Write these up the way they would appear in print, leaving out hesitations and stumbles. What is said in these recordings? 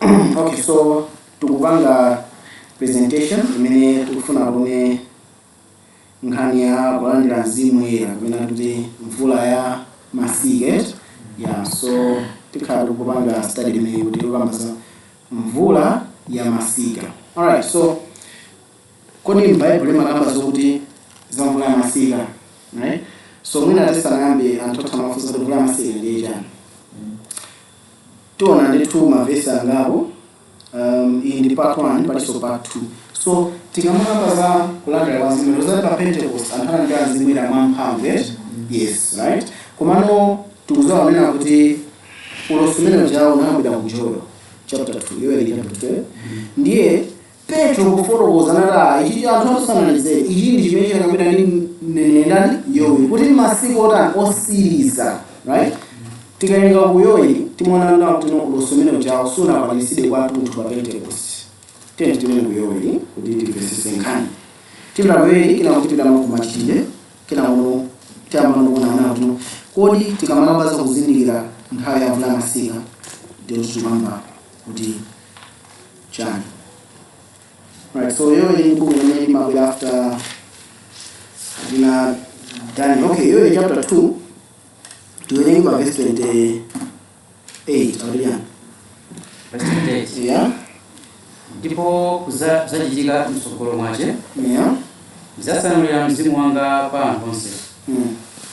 Okay, so tukupanga presentation imene tikufuna kuone nkhani ya kulandira mzimu woyera kapena kuti mvula ya masika. Yeah, so tikhala tikupanga study imene kuti tikukamba mvula ya masika. Alright, so kodi m'Bible limakamba zokuti za mvula ya masika, right? So mwina tisanayambe anthu otha mafunso kuti mvula ya masika ndiye chani. Tiona ndithu mavesi angapo. In the part 1, but also part 2. So, tikamamba za kulandira kwa mzimu, rozali pa Pentecost, anthu ndi mzimu ira mwamphamvu, yes, right? Komano tikuzowa wanena kuti ulosumene jawo unayambira ku Joel chapter 2, Joel chapter 2. Ndiye Petro kufotokoza nata ichi anthu osanalizere, ichi ndi chimene chakapita ndi nenendani Yoeli, kuti masiku otani osiriza, right? Tikayenga ku Yoeli timuona kuti ulosumene jawo sunakwanitsidwe kwa anthu pa Pentecost. Tenti timene ku Yoeli kuti timvesese nkhani. Timira ku Yoeli kina kuti tipita ku Machitidwe, kina uno tiyamba kuona kuti kodi tikamala za kuzindikira nthawi ya mvula ya masika ndiyo tikamba kuti chani. Right, so Yoeli book imene imabwera after Daniel. Okay, Yoeli chapter 2 tuwerenge pa verse 28 already. Verse 28. Yeah. Ndipo zachitika msogolo mwache. Yeah. Zasanulira mzimu wanga pa anthu onse.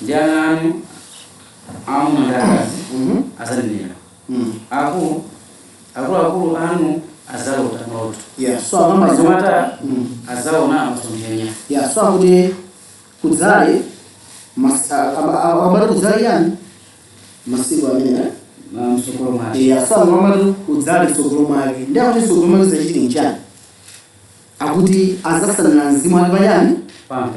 Ndi ana anu amuna ndi akazi azanenera. Akulu anu azalota maloto. Yeah, so amata azaona masomphenya. Yeah, so akuti kudzali amata kudzali yani masiku amene msogolo mwache. Yeah, so amata kudzali msogolo mwake. Ndi akuti msogolo mwake zachiti nchani. Akuti azasanulira mzimu wake payani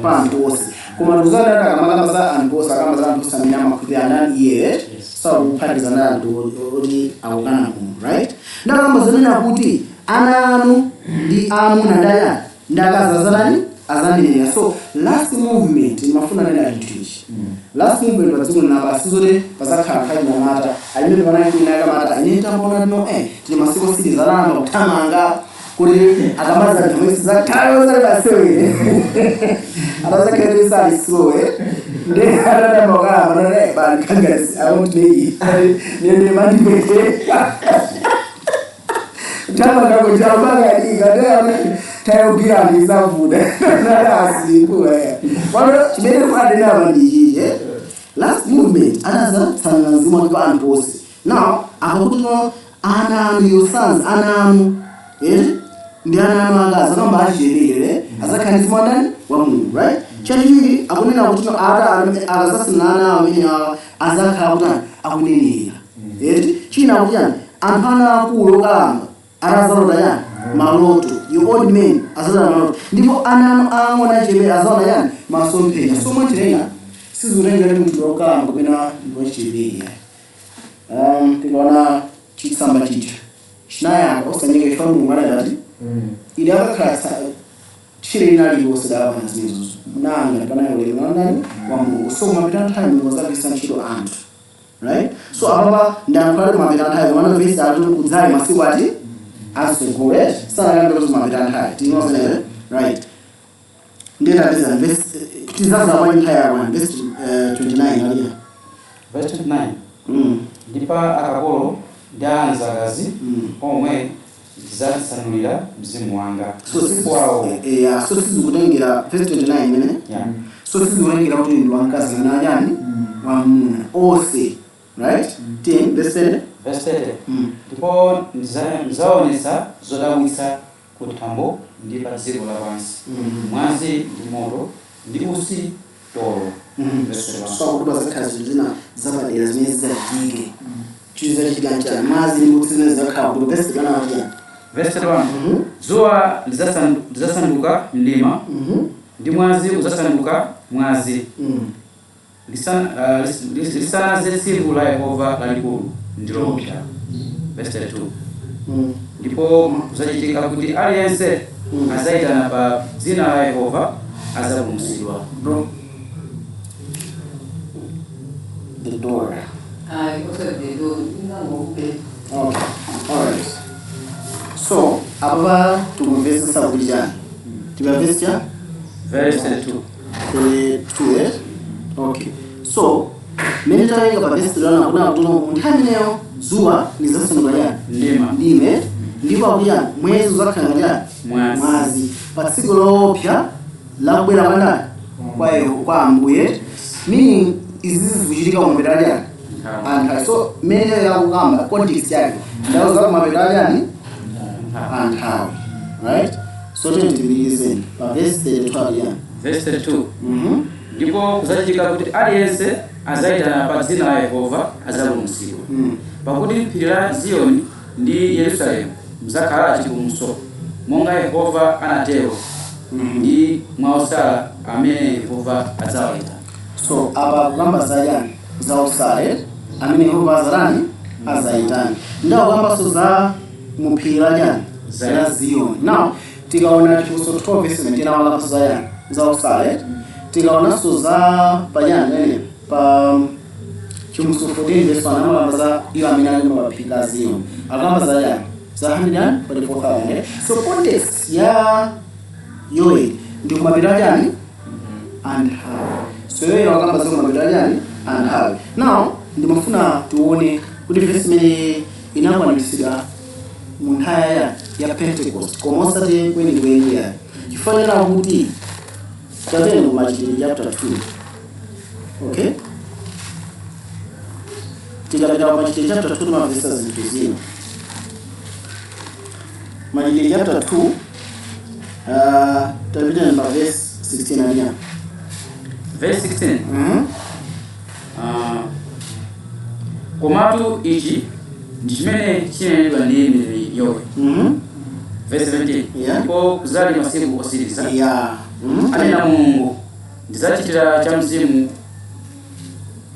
pa anthu onse. Koma kudzali atakamala za anthu onse akamba za anthu onse amene amakhulupirira anani iye. So kuphatiza na anthu oti akukana kuno, right? Ndakamba zonena kuti ana anu ndi amuna ndayani ndakazazalani azanenera. So last movement imafuna nena chinthu. Last movement padziko linapa sizoti pazakhala khayi mata alimene panali kuina kamata ine tambona no tili masiku silizalamba kuthamanga kuti akamaza ndimwesi zakhayo zalibasewe atazakhetisa alislowe ndi atadambokala panane bani kangasi awonti nende mandipete chama kako chama ikadea tayo gira ndizavuda nalasi kuwe wano chimene kwadena bandije last movement anaza tsana nzima kwa anthu onse. Now akakuti no ana your sons ana ndi ana akazi akamba ajerere azakhanizima ndani wa Mulungu, right? Chachiwiri akunena kuti no akazasinana amene azakhala kuti akunenera. China kuti yani anthu ana akulu okalamba azalota yani maloto. You old men azalota maloto. Ndipo ana ang'ono chebe azalota yani masomphenya. So mwatirena sizurenga kuti munthu okalamba kapena ndiwachibiri. Tikaona chitsamba chicha chinaya osanyenge ifamu mwana dati ili akakhala chile inali wosidala panzizo nanga kana yole nani wa Mulungu. So mapita nthawi ngozabisa ntchito anthu, right? So ababa ndankhala mapita nthawi wana vesi atu kudzali masiku ati asogole sana ngando mapita nthawi tinosenere, right? Ndeta besa verse tizaza kwa nthawi wa verse 29 ali Verse 29. Ndipa akapolo ndanzagazi omwe zasanulira mzimu wanga. So sizikutengera verse 29 imene. Yeah. So sizikutengera kuti ndi wamkazi na yani wamuna onse, right? 10 verse 30. Ndipo nzaonesa zodabwitsa kuthambo ndi pa dziko lapansi. Mwazi ndi moto ndi usi tolo. So kuba zakhazi zina zapadera zimene zidagike chiza chiganja mazi ndi kutsina zakhawa kuti verse kana wati. Verse 1. Zuwa lizasanduka mlima ndi mwazi uzasanduka mwazi. Lisana tsiku la Yehova lalikulu ndilopita. Verse 2. Ndipo kuzachitika kuti aliyense azayitana pa dzina la Yehova azapulumutsidwa. Bro, the door. Also the door. Okay, alright. So apa tumvese sabujani verse ya verse 2 2. Okay, so mimi tawenga pa verse lana kuna kutono mthanyo zuwa nizasenga ndime ndipo akuya mwezi uzakhangalya mwazi patsiku lopya labwera kwandani kwayo kwa Ambuye, meaning izi zikuchitika kumapetali anthu. So mene yakukamba context yake ndauza kumapetali anthawi, right? So tentibilizeni pa verse 32 verse 2 ndipo kuzachitika kuti aliyense azayitana pa dzina la Yehova azapulumutsidwa. Pakuti phiri la Ziyoni ndi Yerusalemu mzakhala chipulumutso monga Yehova anatero ndi mwaosala amene Yehova adzawayitana. So apa kugamba zayani za osale amene Yehova azayitana ndawo kamba so za muphiri la Ziyoni. Now tikaona chifunso 12 verse 17 wala zayani za osale tikaona so za panyane pa chifunso 14 verse 1 wala za iyo amene ali muphiri la Ziyoni akamba zayani za 144,000. So context ya Yoeli ndi kumapetali and how. So Yoeli wakamba za kumapetali and how. Now ndimafuna tuone kuti verse imene inakwaniritsidwa mu nthawi ya Pentecost koma osati kwenikweni ya chifanira kuti tatene mu Machitidwe chapter 2. Okay, tikapita pa Machitidwe chapter 2 ma verses zintuzino. Machitidwe chapter 2 tapita na verse 16 ania verse 16 komatu ichi ndi chimene chinenedwa ndi mneneri Yoeli. Verse 17 ndipo kuzali masiku osiriza anena Mulungu ndidzachitira cha mzimu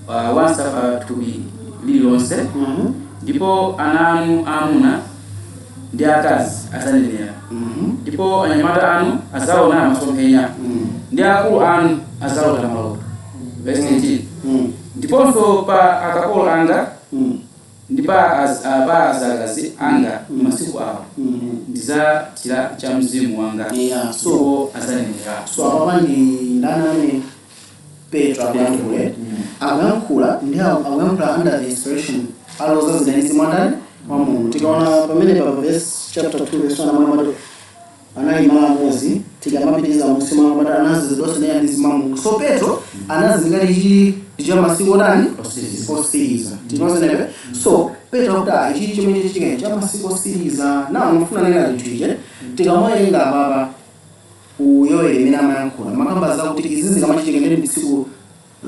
wansa pa thupi lililonse ndipo ana anu aamuna ndi akazi adzanenera ndipo anyamata anu azaona masomphenya ndi akulu anu azalota maloto. Verse 18 ndiponso pa akapolo anga ndi pa azakazi anga masiku awo ndidzachitira cha mzimu wanga ndipo adzanenera. So apa ndi ndani amene Petro akuyankhula ndi akuyankhula under the inspiration aloza zidanisi mwandani wa Mulungu. Tikaona pamene pa verse chapter 2 verse 1 amene anayima mozi tikamapitiriza musima amene anazidonse ndi andizimamu. So Petro anazingati chili ndicho masiku odani osiriza tinozenewe. So Petro kuti ichi chimene chichike cha masiku osiriza na unafuna nena chinthu tikamoyenga baba Yoeli imene amayankhula makamba za kuti izi zikamachitika ndi tsiku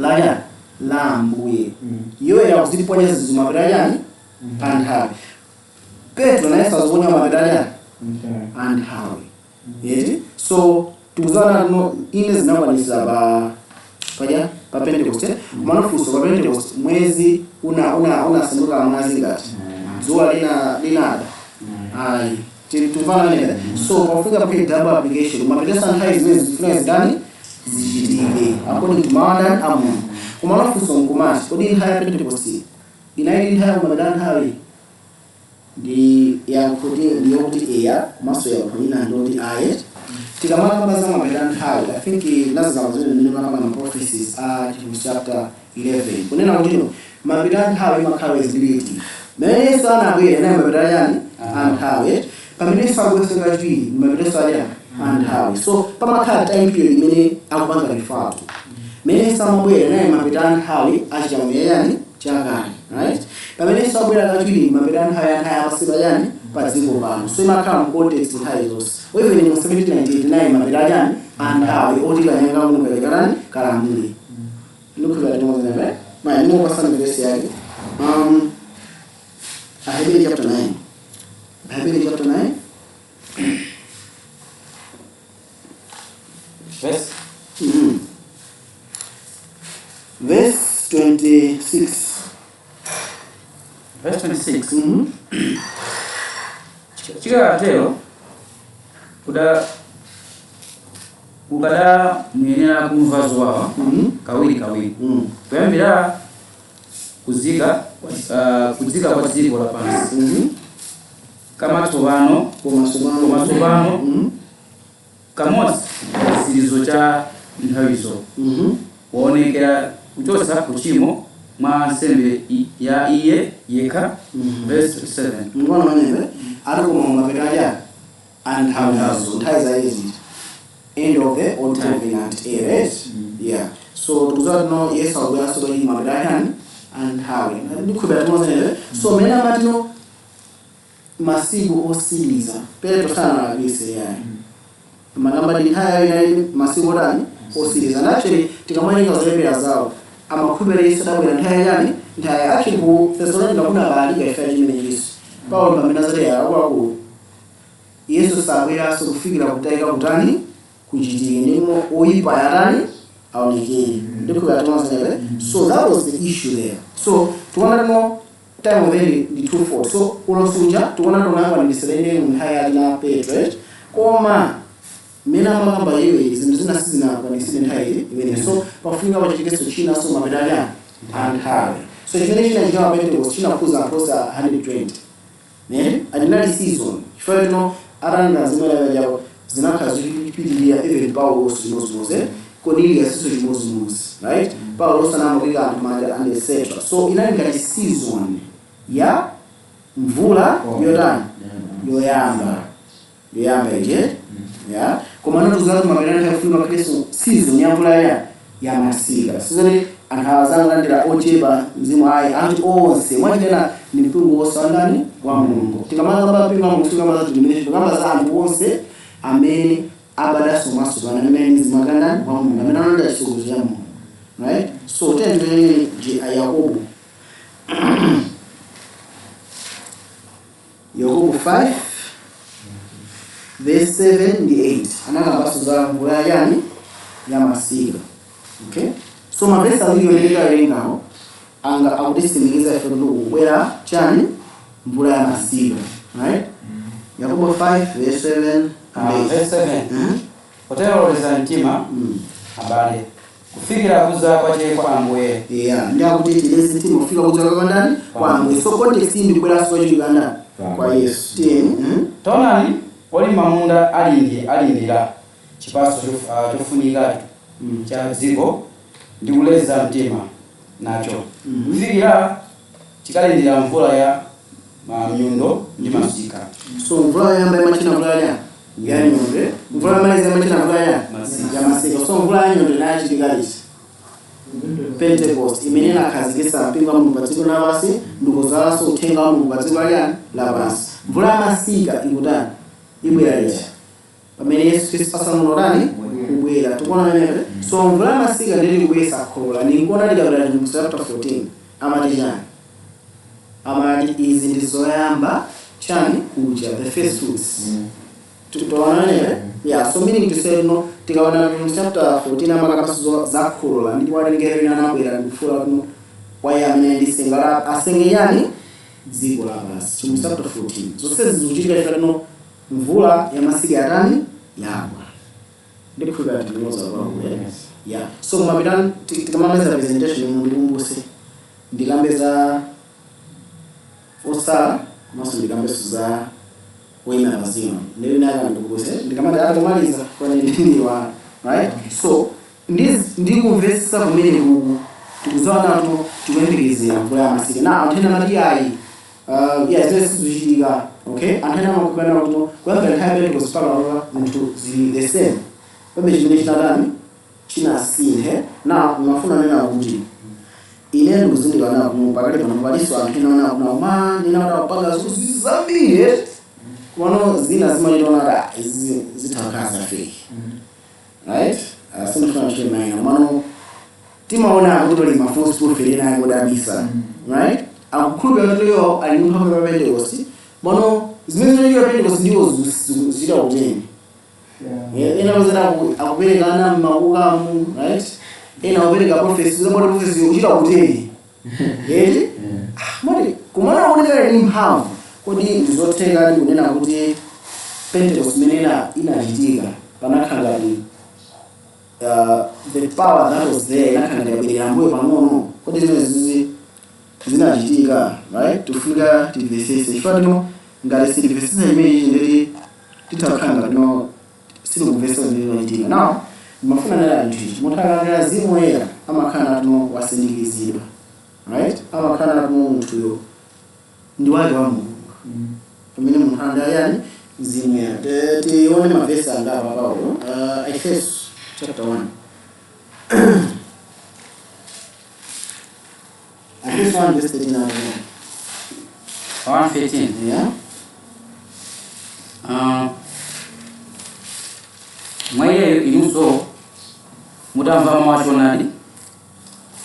la Ambuye. Yoeli akuziponya zimapetali anthawi. Petro naye saziponya mapetali anthawi. Yeti so tuzana no ine zinakwanisa pa Pentecost. Manafunso pa Pentecost mwezi unasanduka mwezi ngati zuwa linada ai tufana nenda. So kufika pa double application mapetesa nthawi zimene zifuna zidani zichitike according to modern amu. Kumanafunso nkumati kodi nthawi ya Pentecost inaili nthawi kumadana nthawi ndi yakuti ndiyokuti eya maso ya kuina ndoti ayet tikamaka mazama mapetali nthawi. I think lazima zile ndio kama prophecies chapter 11 kunena kuti mapetali nthawi makhawe zibility mene sana bwere na mapetali anthawi pamene sagweseka chwi mapetali anthawi. So pamakhala time period imene akupanga rifatu mene samabwere na mapetali nthawi achichamuye chakani, right? Pamene sabwera kachiri mapetali nthawi apasiba pa dziko pano. So imakhala mu context nthawi zonse. Even in 1799 mapetali anthawi oti kanyenga mukalekana kalamuli. Ndikuva timozenewe ma ndimo pasana verse yake. Aheberi chapter 9. Aheberi chapter 9 verse verse 26. Verse 26 chikatero ukada muyenera kumva zowawa kawiri kuyambira kuzika kwa dziko lapansi kamatsopano kamodzi chitsirizo cha nthawizo kuonekera kuchotsa kuchimo mwa nsembe ya iye yekha. Verse 7. Mbona manebe atakoma mapekaya nthawi za izi end of the old covenant era. Yeah, so tuzatino Yesu akubwera so iyi mapekaya nthawi ndikubera tumozenebe so mena matino masiku osiliza pele tosana bise yani manamba ndihaya ina masiku odani osiliza naturally tikamanyika zebera zawo amakubera Yesu dabwera nthawi yani nthawi actually ku Thessalonica kuna bali ka ifajimene Yesu Paulo pamenazaleya akwako Yesu sabwera so kufikira kutaika kutani kuchitike ndimo oyipa yatani aonekere ndikubera tumozenebe. So that was the issue there. So tuona no time of the twofold. So ulosunja tuona tunanga ndiselene mhaya na Petro koma mina makamba yewe zimzina sizina kwa nisine hayi iwene so pafunga bachikeso china so mabedanya and have so generation ya jamaa Petro china kuza kosa 120 ne adinali season for no aranga zimela yao zinakazi pidilia even Paulo simoze Cornelius simoze, right? Paulo sana mwiga and etc. So inanga season ya mvula yoyamba ije ya kwa maana tuzazi mabelana kufunga Kristo season ya mvula ya masika season anhawazanga ndira ocheba mzimu hai anti onse mwajena ni mpungu osandani wa Mungu tikamanga bapinga mufika maza tudimisha kama za antu onse ameni abada somaso bana meni zimaganda wa Mungu amena nda shughuli ya Mungu, right? So tendo ni Yakobo Yakobo 5 verse 7 and 8 anaka baso za mvula yani ya masika. Okay, so mabesa aliyoeleka lengo anga audisimiliza efedo wera chani mvula ya masika, right? Yakobo 5 verse 7 and 8. Verse 7. Hotelo leza ntima habari kufikira kuza kwa je kwa Ambuye. Yeah, ndio kuti lezi ntima kufika kuza kwa ndani kwa Ambuye. So context ndi kwela so Uganda kwa Yesu. Tonani oli mamunda alindira chipaso chofunika cha ziko ndikuleza mtima nacho kufikira chikalindira mvula ya myundo ndi masika. So mvula yamba machina mvula ya yani nyonde mvula maliza machina mvula ya masika. So mvula nyonde na chigalisi Pentecost imenena kazi kesa pinga Mungu batiko na basi ndugo zala so tenga Mungu batiko ya la basi mvula masika ikutana ibwera lecha pamene Yesu Kristo pasa mulodani kubwera tukona nene. So mvula masika ndiri kubwesa kola ningona ligabula mu chapter 14 amatijani amati izi ndizoyamba chani kuja the first fruits tutowana nene. Yeah, so meaning to say no tikaona mu chapter 14 amakapaso za kola ndipo alingere na nabwera ndifura no waya mene singara asenge yani ziko la basi mu chapter 14. So says zuchika no mvula ya masika yatani yagwa ndikufuga timoza kwa yeah. So mabidan tikamameza presentation mundumbuse ndilambeza osala maso ndilambeza za wena bazima ndio naga ndubuse ndikamata atamaliza kwa nini wa right. So ndikumvesa kumene ku tukuzana to tuwembekeze mvula ya masika na antena madiyai yes this is okay antena makubana kuno kwa hapa ndio spara into the same kwa jumlisha ndani china sine na unafuna neno kuti ile nduzindi kana kumpakale kana baliso antena na kuna ninaona panga zizambie kuno zina zimaitona zitakaza fake right asante kwa shema ina mano timaona kutoli mafunzo kufirina ngodabisa right akukube leo alimuha kwa Pentecost bono zimene leo Pentecost ndio zira uteni ina wazana akubelekana makukamu right ina wabeleka prophecy za bwana prophecy ujira uteni yeti mali kumana onekera ni mphamvu kodi zotenga ndi kunena kuti Pentecost menena inachitika panakhala ndi the power that was there nakhala ndi ambuye pang'ono kodi zimene zinachitika right tufika tivesese ifatino ngati silivesesa imene ndeti titakhala no silikuvesa ndilo ndina now mafuna nala nthu mutakhala Mzimu Woyera amakhala no wasindikizidwa right amakhala munthu yo ndi wake wa Mulungu pamene munthu andayani Mzimu Woyera tione mavesi angapa Paulo Efeso chapter 1 Efeso 1 verse 13 1:15 yeah mwaye inunso mutamva mawu achonadi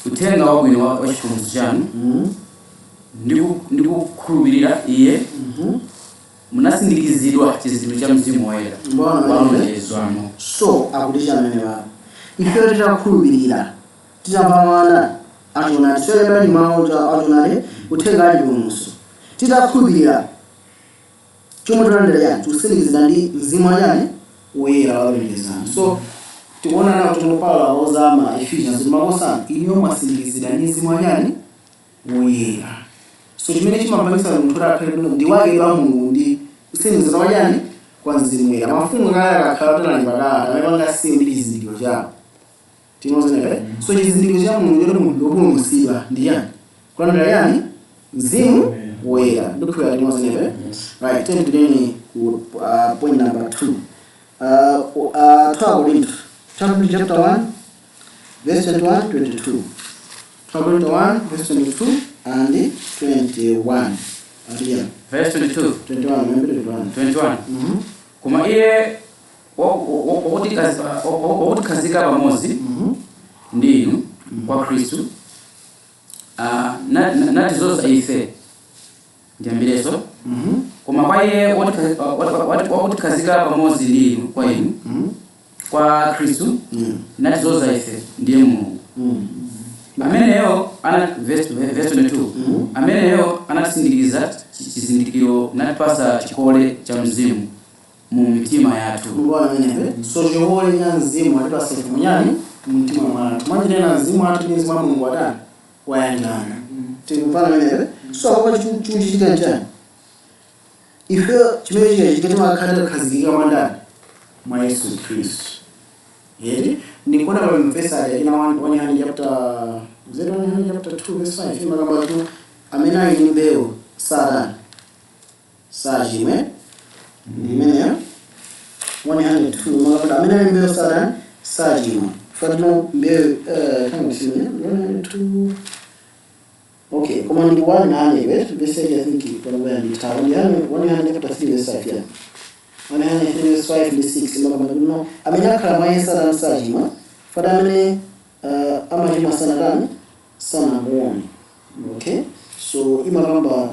uthenga wabwino wa chipulumutso chanu ndi kukhulupirira iye munasindikizidwa chizindikiro cha Mzimu Woyera walonjezwamo. So akutisha amene wako ife titakhulupirira titamva mawu achonadi soyebali mawu achonadi uthenga wa chipulumutso titakhulupirira chomwe tolandira tusindikizidwa ndi Mzimu Woyera walonjezwamo. So tikuona nawo tunopala ozama Ephesians makosa iliyo mwasindikizidwa ndi Mzimu Woyera. So chimene chimapangisa munthu akhale ndi wake wa Mulungu ndi kusindikizidwa kwa Mzimu Woyera. Mafungo kaya akakhala tanalibakala amapanga simbi chizindikiro chawo tinozenepe. So chizindikiro cha Mulungu ndi munthu wopulumutsidwa ndi yani kulandira Mzimu Woyera ndikuya tinozenepe. Right, turn to point number 2. 12 Corinthians chapter 1 verse 21 22. 12 Corinthians 1 verse 22 and 21. Again. Verse 22. 21. Remember 21. Koma iye wokutikazika pamodzi ndi inu kwa Khristu natizonsa ife ndiyambireso koma kwa iye wokutikazika pamodzi ndi inu kwa inu kwa Khristu natizonsa ife ndiye Mulungu ameneyo verse 22 ameneyo anatisindikiza chizindikiro natipasa chikole cha Mzimu mu mitima yathu. Mbona ameneyo so chikole cha Mzimu atipasa munyani mu mitima mwathu manje na Mzimu athu ndi Mzimu wa Mulungu atani wayangana tikupana ameneyo so kwa chuchitika njani ife chimene chikati makhala khazikika mandani mwa Yesu Kristu yeti ndikuona kwa mfesa ya ina 1 chapter 2 verse 5 ima kamba tu amena ini mbeo sada sajime ndimene 102 mala amena ini mbeo sada sajime fadno mbeo kama sime 102 okay kama ndi 100 verse I think kwa lugha ya mtaani yani 100 chapter 3 verse 5 yani 103 verse 5 to 6 ima kamba no amena kama yesa sajime fadamene amajima sana muone okay so imagamba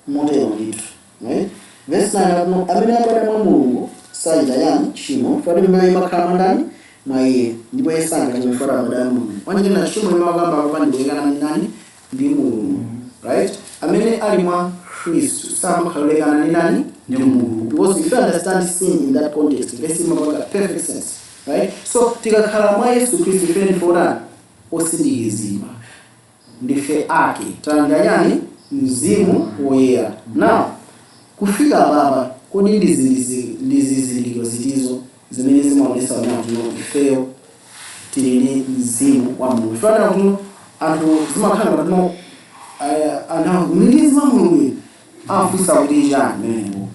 modelo litu right verse 9 amene apata mwa Mulungu sajida yani chimo fadimbe imakhala ndani mwaye ndipo yesanga chimfara madamu wanje na chimo imagamba kupandi bwekana nani ndi Mulungu right amene ali mwa Kristu samakhalekana ni nani ndi Mulungu because if you understand sin in that context verse imagamba perfect sense right so tikakhala mwa Yesu Kristu feni fora osindikizidwa ndife ake tanganyani Mzimu Woyera. Now kufika baba kodi ndizizindikiro zitizo zimene zimaonesa wanatu ifeyo tili Mzimu wa Mulungu. Fana kuti anthu zimakhala kuti ana Mzimu wa Mulungu afusa kuti jani menebo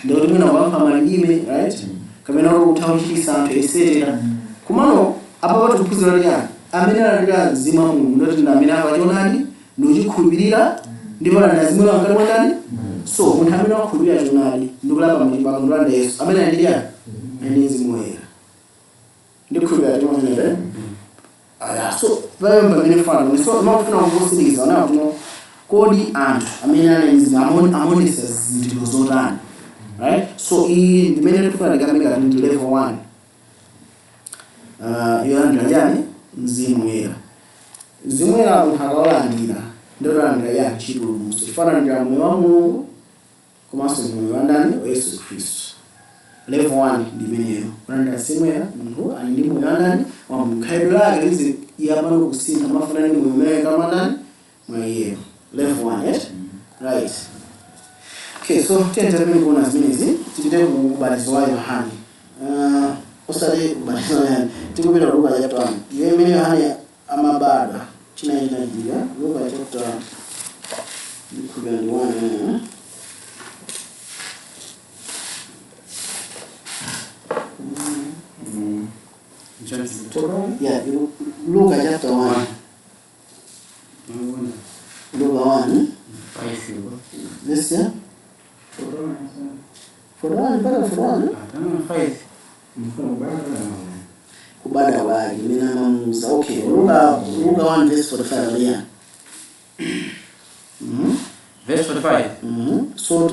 ndio limena wampa malime right kamena utawuchisa anthu esetera kumano apa watu kuzira jani amene alira Mzimu wa Mulungu ndio amene akachonadi nochikhulupirira ndipo lazima wakati mwandani so munthu amene wakhulupirira chonadi ndikulapa mlipakondolanda Yesu amene alira ndi Mzimu Woyera ndikhulupirira chonadi so vayomba amene fana so mafuna kusindikiza na kuno kodi anthu amene ali Mzimu amonesa zinthu zotani right so iyi ndimene tikufuna tikameka ndi level 1 yolandira Mzimu Woyera. Mzimu Woyera munthu ndio ya chipulumutso chifana ndi moyo wa Mulungu komanso moyo wa ndani wa Yesu Kristu. Level 1 ndimeneyo kulandira Mzimu Woyera munthu ali ndi moyo wa ndani wa Mulungu khaibula izi yamano kusintha mafuna ni moyo kama ndani mwa yeye. Level 1 yes right Okay, so tenda mimi kuna zimezi tibide kubalizo wa Yohani. Osale kubalizo wa Yohani. Tikubira Luka chapter 1. Yeye Yohani amabada china inajiga Luka chapter 1. Yeah, Luka chapter 1. Luka 1. This year? For one. Kubada wali mina mamuza. Okay, Luka 1 verse 45 yeah. Verse 45. So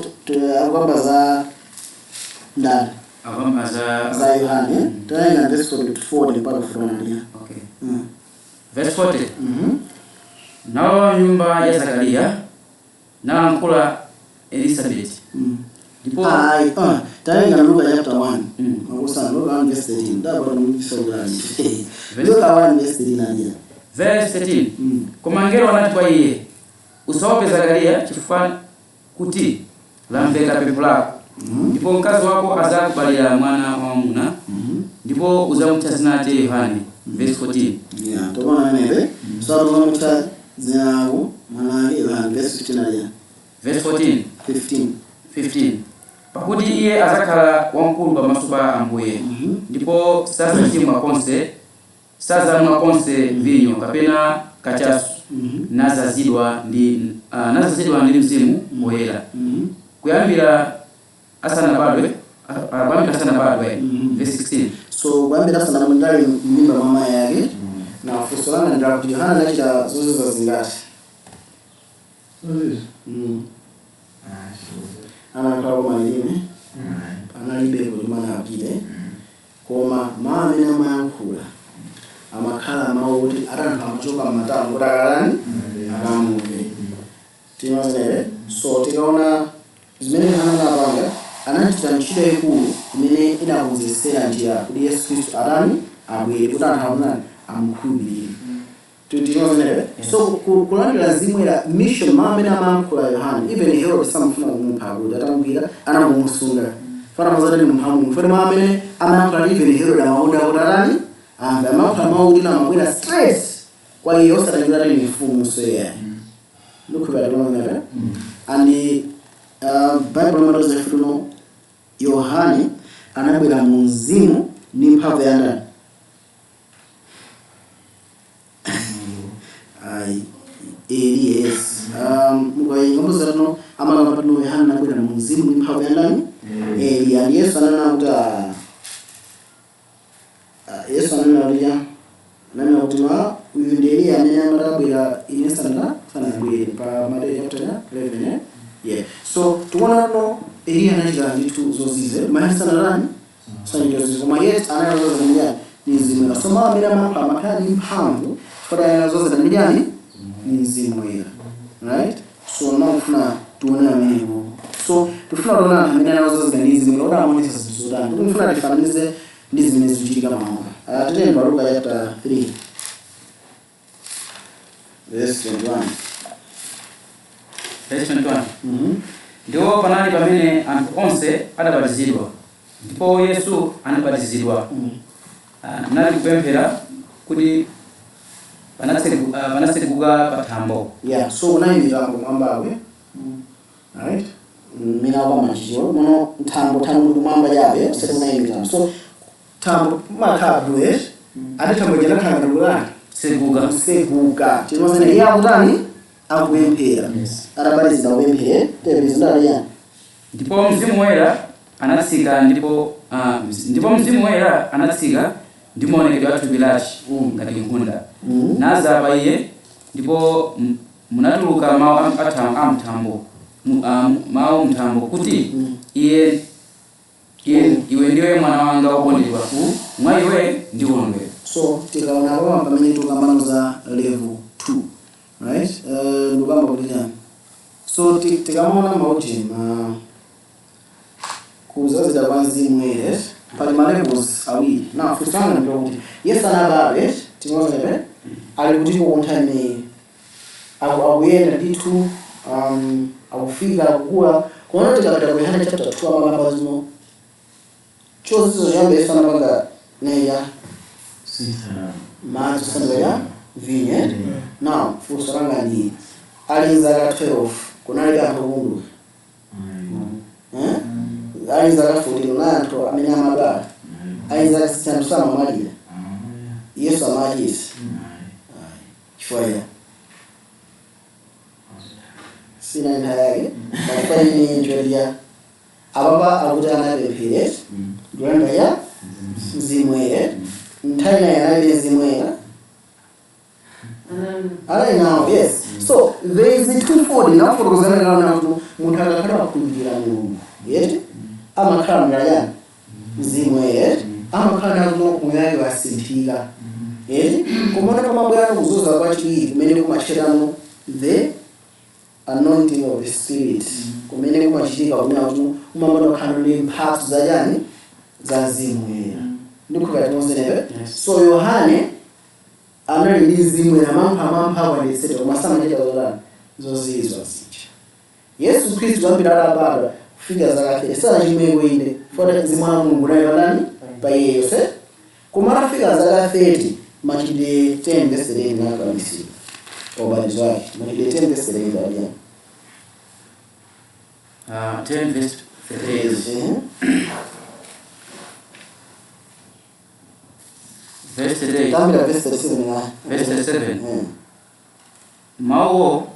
agamba za ndani. Agamba za Yohani. Tena verse 44 mpaka 41. Okay. Verse 40. Nao nyumba ya Zakaria na mkula Elizabeth. Ndipo tayari Luka chapter 1. Makosa Luka 1 verse 13. Ndaba mwisogani. Luka 1 verse 13. Verse 13. Komangero anatwa iye. Usope Zakaria chifukwa kuti lamveka pempho lako. Ndipo mkazi wako azakubalira mwana wa mwamuna. Ndipo uzamutcha zina ate Yohane. Verse 14. Yeah, tokona nebe. So uzamutcha zina lako mwana wa Yohane verse 15. Verse 14. 15. Pakuti iye azakhala wamkulu pamaso pa Ambuye. Ndipo sazachimwa konse vinyo kapena kachasu. Nazazidwa ndi mzimu woyera. Kuyambira asanabadwe verse 16. So kuyambira asanabadwe mimba mama yake na fusolana ndira kuti Yohana anachita zozo zingati. Anakhala malime. Analibe kulimana akile. Koma mama na mayankula. Amakhala mawuti atantha amachoka mmatalo ngotakalani akamuke. Tinozere so tikaona zimene anapanga anachita ntchito ikulu imene inakonzesera njira kuti Yesu Kristu atani abwere kuti anthu aonani amukhulupirire. Tinozere so kulandira zimwera mission amene amayankhula Yohane even Herod samafuna kumupha kuti atamugwira anamusunga. Fana mazali mumphamu fana amene amayankhula even Herod amaona kuti atani amapha mawuti na mabwera stress kwa hiyo satangira ni mfumu soya. Look at that. And the Bible models the funo Yohane anabwera munzimu ni mphamvu ya ndani. Yes. Mwa ingombo zano amala pano Yohane anabwera munzimu ni mphamvu ya ndani. Yani Yesu ananakuta Yesu ananakuja nani utima uyundeli amene amarabwera inesanda sana bwere pa Matthew chapter 11. Yeah. So tuona no Elia anachita vitu zozize maana rani sana ndio zoma yet anazoza njani ni zimwe so mama mira mapa makali mphamvu kwa anazoza njani ni zimwe right. So now tuona mimi so tufuna tuona amene anazoza ni zimwe ora amonesa zizoda tufuna tufanize ndizi zimezuchika mambo tete Luka chapter 3 verse 21. Verse 21. Ndio panali pamene anthu onse adabatizidwa. Ndipo Yesu anabatizidwa. Nali kupemphera kuti panatsekuka pathambo. Yeah, so unaimira kumwambawe. Right? Mina kwa machiro mono thambo kumwamba yabe sasa unaimira. So thambo makabwe ate thambo jana kangulana seguka tinozene ya utani akupemphera arabaliza kupemphera tebizindala yani. Ndipo mzimu woyera anatsika ndi maonekedwe athupi lake ngati nkhunda. Nazapa iye ndipo munatuluka mawu amthambo kuti iwe ndiwe mwana wanga wokondedwa mwa iwe ndiwondwe. So tikaona kwa pamene tukambano za level 2 right ndukamba kuti yani. So tikamona mauti kuzazida kwanzi mwere pali malevels awiri na kusanga ndio kuti Yesu anababe timozepe ali kuti ku time akuyenda nditu akufika kuwa Kuona tikapita ku Yohane chapter 2 amagamba zino chozizo yambe sana panga neya macho sana ya vinye now fursa ranga ni alinza 12 kunali kantu mundu alinza 14 nanto amenya mabala alinza sitantu sama mwalira Yesu amajisi kifaya sina ndayage bakufanya ni njolia ababa agutana bepire duranga ya zimwere ntanya ya zimwere now yes so there is a twofold enough for kuzana na mutaka kada kugira Mungu yete ama kamera ya zimwere ama kana no kuyayi wasintiga kumona kama bwana kuzuza kwa chini kumene kumashirano the anointing of the spirit kumene kumashirika kumene umamano kanuni mphatso za jani za zimwera ndiko katonzene so Yohane anali ndi zimwera mampa walesete kumasama cheta zolana zozizwa zicha Yesu Kristu ambira baba kufika zake sana chimengo inde for zimwana Mungu nayo ndani pa Yesu kumara fika zaka 30 Makide 10 verse 8 na kabisa obali zake Makide 10 verse 8 ndio 10 verse 8 verse 8 tambira verse 7 na verse 7 mawo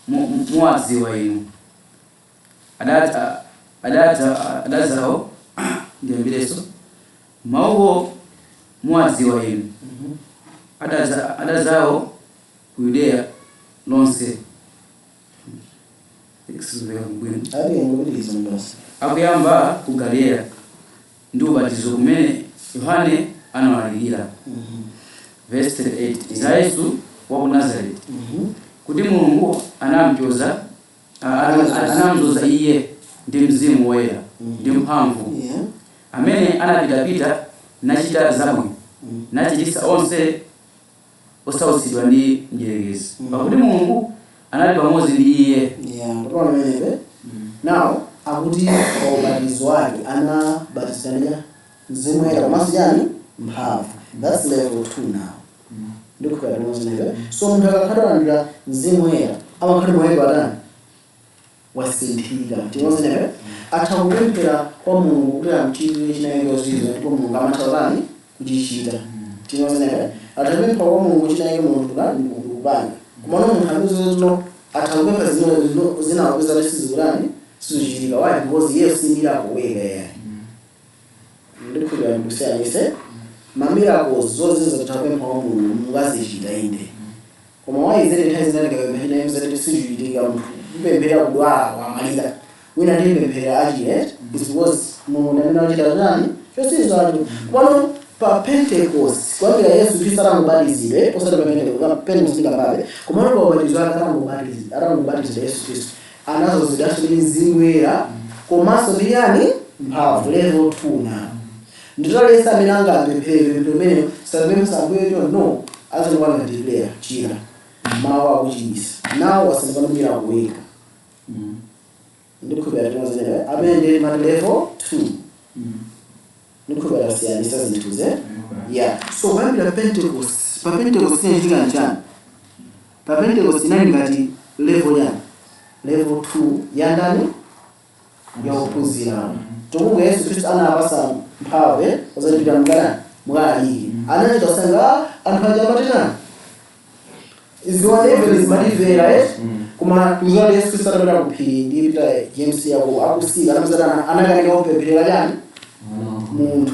muwazi wa inu adazao ndiambireso mawo muwazi wa inu adazao Yudea lonse akuyamba ku Galileya ndi ubatizo kumene Yohane anawalirira verse 8 za Yesu wa ku Nazareti kuti Mulungu anamchoza anamzoza iye ndi mzimu woyera ndi mphamvu amene anapitapita nachita zabwino nachititsa onse osausidwa ndi njerekezi pakuti Mulungu anali pamodzi ndi iye now akuti ubatizo wake anabatizania mzimu woyera komanso mphamvu that's level 2 now ndiko kwa mozene so mtu akakadandira mzimu woyera amakali moyo badani wasinthika timozene atakupempera kwa Mungu kuti amchitire chinayo zizo ndipo Mulungu amatawalani kuchita timozene atapempera kwa Mungu chinayo Mulungu ngani kubanga kumana munthu akuzo atakupempera zino zinakuza lesizulani sujitika why because Yesu ndira kuweka yeye ndiko kwa mkusanya ise mamiracles zote zitapempera kwa Mungu ngazichita inde koma waizere nthawi ngabemphera imzere sijuitika mpempera kudwala kwamalira wina ndi mpempera achire it was munamena uchita nani chosizatu kwano pa Pentecost kwa Yesu Kristo aramubatizire posata Pentecost ngababe koma ro kubatizwa aramubatizira Yesu Kristo anazo zidashiri zimwera komanso ndiyani mphamvu level 2 na nditolesa minanga mpempera sabemsa sabweyo no azongwana declare chira mawa kuchisa nawo wasangamira kuweka ndikubera tunazene abende ma level 2 ndikubera siyanisa zituze so when Pentecost ni njani pa Pentecost nani ngati level 2 ya ndani ya opuzira tokunga Yesu Kristo anabasa mpave ozalipira mgana mwali anachita sanga anhajabatena is the one level is madivera kuma kuzwa Yesu Kristo atapita kuphiri ndipita James yako akusika anamzana anakani opepera jani muntu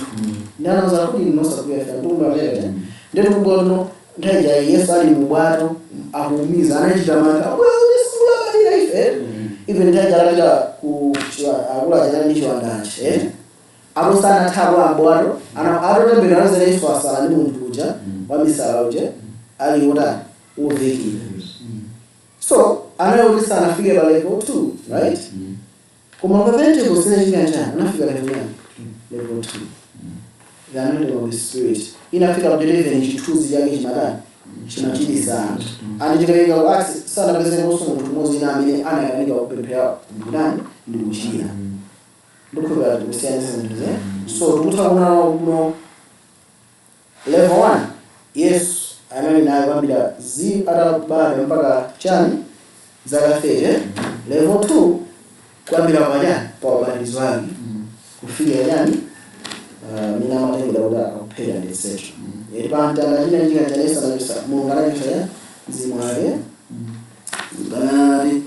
ndana za kuti nosa kuyafika ndumba lele ndete kubono ndaja Yesu ali mubwato akuumiza anachita maka even ndaja alala ku akula jana ndicho andache abo sana thabwa abwaro ana arotembera nazere Yesu asala ndi muntu uja wamisala uje ali uta uveki so anaulisa anafika pale level 2 right kuma pavente kusene njanja anafika level 2 the anointing of the spirit inafika kudeliver nchituzi yake chimadani chinachidisa andichikaika kuti sana pese munthu mmodzi ina amene anayakanika kupemphera ndani ndi kuchira ndikhoza kusiyana zinthu so tikutha kuona kuno level 1 Yesu anali naye kwambira atabala mpaka chani zaka 30. Level 2 kwambira pajani pa ubatizo wake kufika jani mina malengo dauda kuphera etc. Ipanta njina njinga chanesa na bisa muungana kisha zimwale banali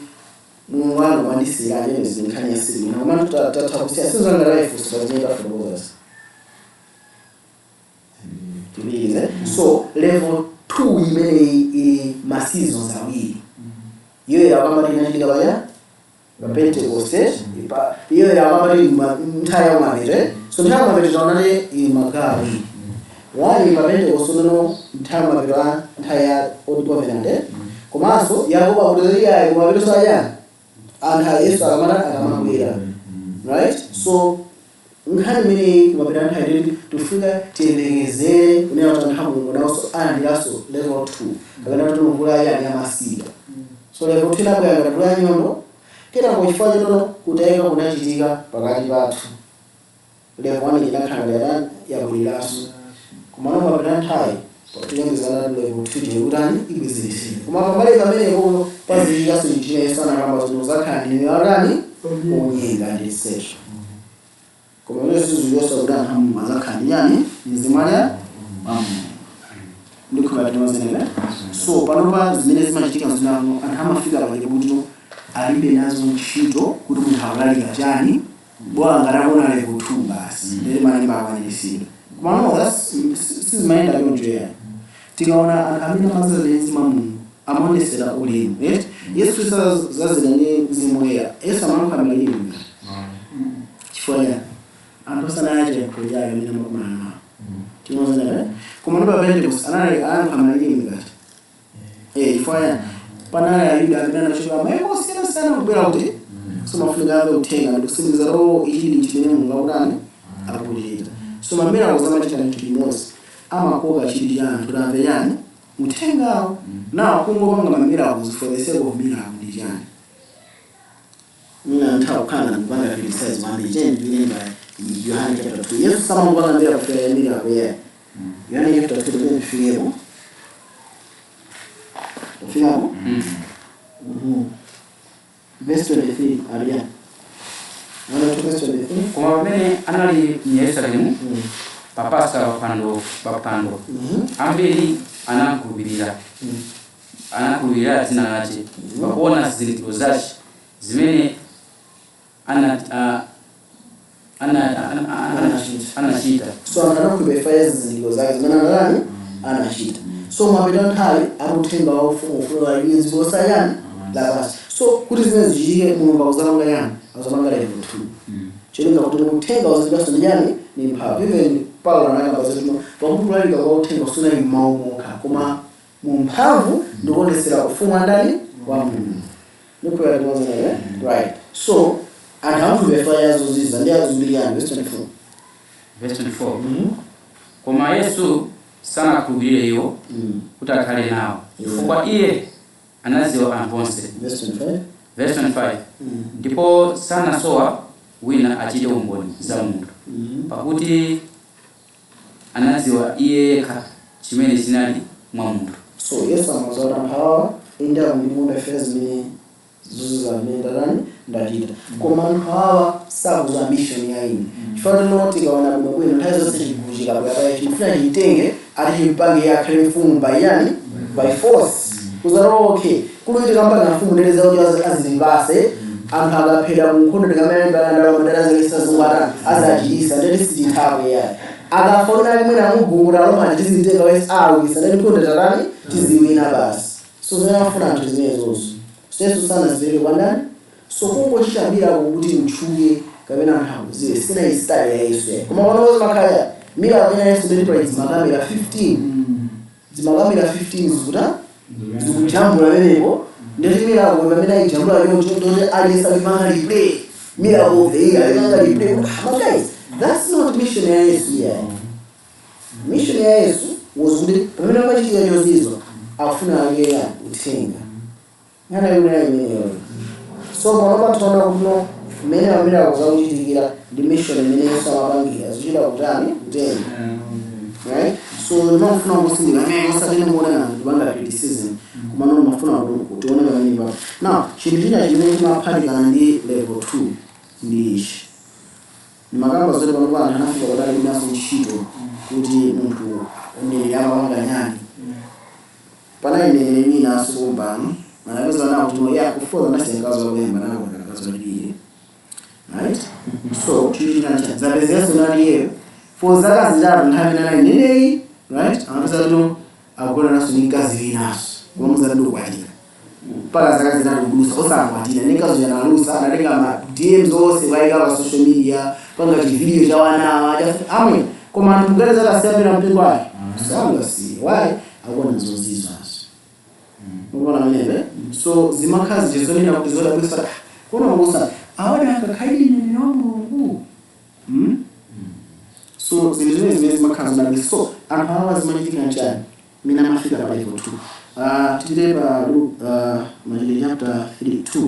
muungana bandisi ya jene zinkanya siri na kama tutakusia sizo na life usipojeka for tulize. So level 2 imene masizo zawili iyo ya kama inaandika baya Pentecoste iyo ya kama mtaya mabere so mtaya mabere zonale imagawi wali Pentecoste no mtaya mabere mtaya old covenant komaso yakoba kuteria kumabere saya anta Yesu akamagwira right. So nkhani mini kumabere ntaya tufika tiendegeze kunena tanhamu ngonaso andilaso level 2 kakana tunokula yani amasida. So level 2 nako yakatula nyondo kera kwa chifanya nono kutayika kunachitika pakati pathu. Level 1 inakhangalira ya kulilaso kumana mabere ntaya patuyengezana level 2 jekutani ibizisi kumapa mbali kamene kuno pazililaso njine sana kamba zinozakhani ni arani onyenga ndisecho kumene sizuyosa kudana hamu mazakhani yani nizimanya ndiko batimazene. So panopa zimene zimachitika zinano anhamafika pale kuti alibe nazo ntchito kuti munthu akalika chani bwa ngarabona level 2 basi ndele mali mawanyirisira kumano that's sizimaenda yonje tikaona amina mazalenzi mamungu amonesera ulemu Yesu zazilane zimoya Yesu amanuka malimu chifanya antosana yaje kujaga mina mwana timozana kumano ba Pentecost ananuka malimu ngati chifanya panala ya Yuda amina nashuka maiko sana kubera kuti so mafunga yawe utenga ndikusingiza roho ili chimene Mungu akudani akujita. So mamera kuzama chitana chimozi ama koga chidi yana tulambe yani utenga na kungo banga mamera kuzifodeseko kumira kundijani mina ntaukana mbanga criticize mande change bilemba Yohana chapter 2 Yesu sama mbanga mbera kufika yamira kwa Yohana chapter 2 bifiyemo ufiyamo verse 23 aria wana verse 23 kwa mene anali Yerusalemu papasa bapando ambiri anakulubirira zina lake bakona zinthu zache zimene anachita. So anakulubefaya zinthu zake zimene anachita. So mabedon nthawi akutenga ufumu wa Yesu sayani labasi. So kuti zimene zichitike Mulungu akuzalanga yani akuzalanga level 2 chilinga kuti mutenga wazibaso njani ni mphavu. Even Paulo anayamba zitino pakulalika kwa utenga suna imaumoka koma mumphavu ndikuonetsera ufumu ndani wa Mulungu ndiko yakuwazana right. So anakulubefaya zoziza ndi azuliyani verse 24 koma Yesu sana kulubirira hiyo kuti akhale nawo chifukwa iye anaziwa anthu onse. Verse 25 ndipo sana sowa wina achite umboni za munthu pakuti anaziwa iye yekha chimene chinali mwa munthu. So Yesu amazola mphawa inda mlimunda fezmi zuzu za mendarani ndachita koma mphawa sakuza mission ya ini chifukwa noti kaona bwino nthawi zonse chikujika kwa chifuna chitenge ati mpange ya mfumba yani by force kuzaroke kulute kamba na mfumu ndeleza kuti azilibase anthu akaphera mukhondo ndikamene balanda madalaza lisazungata azachisa ndeti sitithawe yani akafona limwe namugungura loma tizitenga wesi awisa ndeti konde tatani tiziwina basi. So zinafuna anthu zimenezozo Yesu sana zile kwandani. So kungo chitambira kuti mchuye kapena anthu ziwe sina istari ya Yesu koma wanoza makaya mira kwena Yesu ndi praise makamera 15 zimakamera 15 zikuta zikujambula wenepo ndeti mira kwa mena ijambula yo ndode alisa limanga replay mira over here limanga replay guys that's not mission ya Yesu. Mission ya Yesu was kuti pamene pachitiya yozizwa afuna ake uthenga ngana yule imeneyo. So panopa tona kuno mmene amene akuzakuchitikira ndi mission imene Yesu amapangira zichita kutani kutenga. Right? So ndinofuna kusindika amene osatene kuona ndibanga criticism koma ndinofuna kutiona pamene pa. Now chinthu china chimene chimaphatikana ndi level 2 ndi ichi. Makamba zote panopa anthu anafika kudali naso ntchito kuti munthu unene amapanga nyani. Pana ine mina asikumbano anaweza na kutumia kufoza na sengazo wemba na kazo lili. Right? So chini na cha zabezea sunali yeye for zaka zinjaro nthawi na nene, right? Anaweza ndo akona naso ni kazi vinaso wamuza ndo kwatika pala zaka zinjaro kudusa osangwatina nikazo yanalusa analenga ma DM zose vaika pa social media panga video cha wana amwe koma ntugaliza la sabira mpingo wake sanga si why akona zozizo mbona mwenyewe. So zimakazi jezoni na kuzola kwesa kuna ngosa awana akakaidi ni Mungu. So zilizwe zimakazi na so anahawa zimanyika njani mina mafika pale hivyo tu. Tutileba Majili chapter 3:2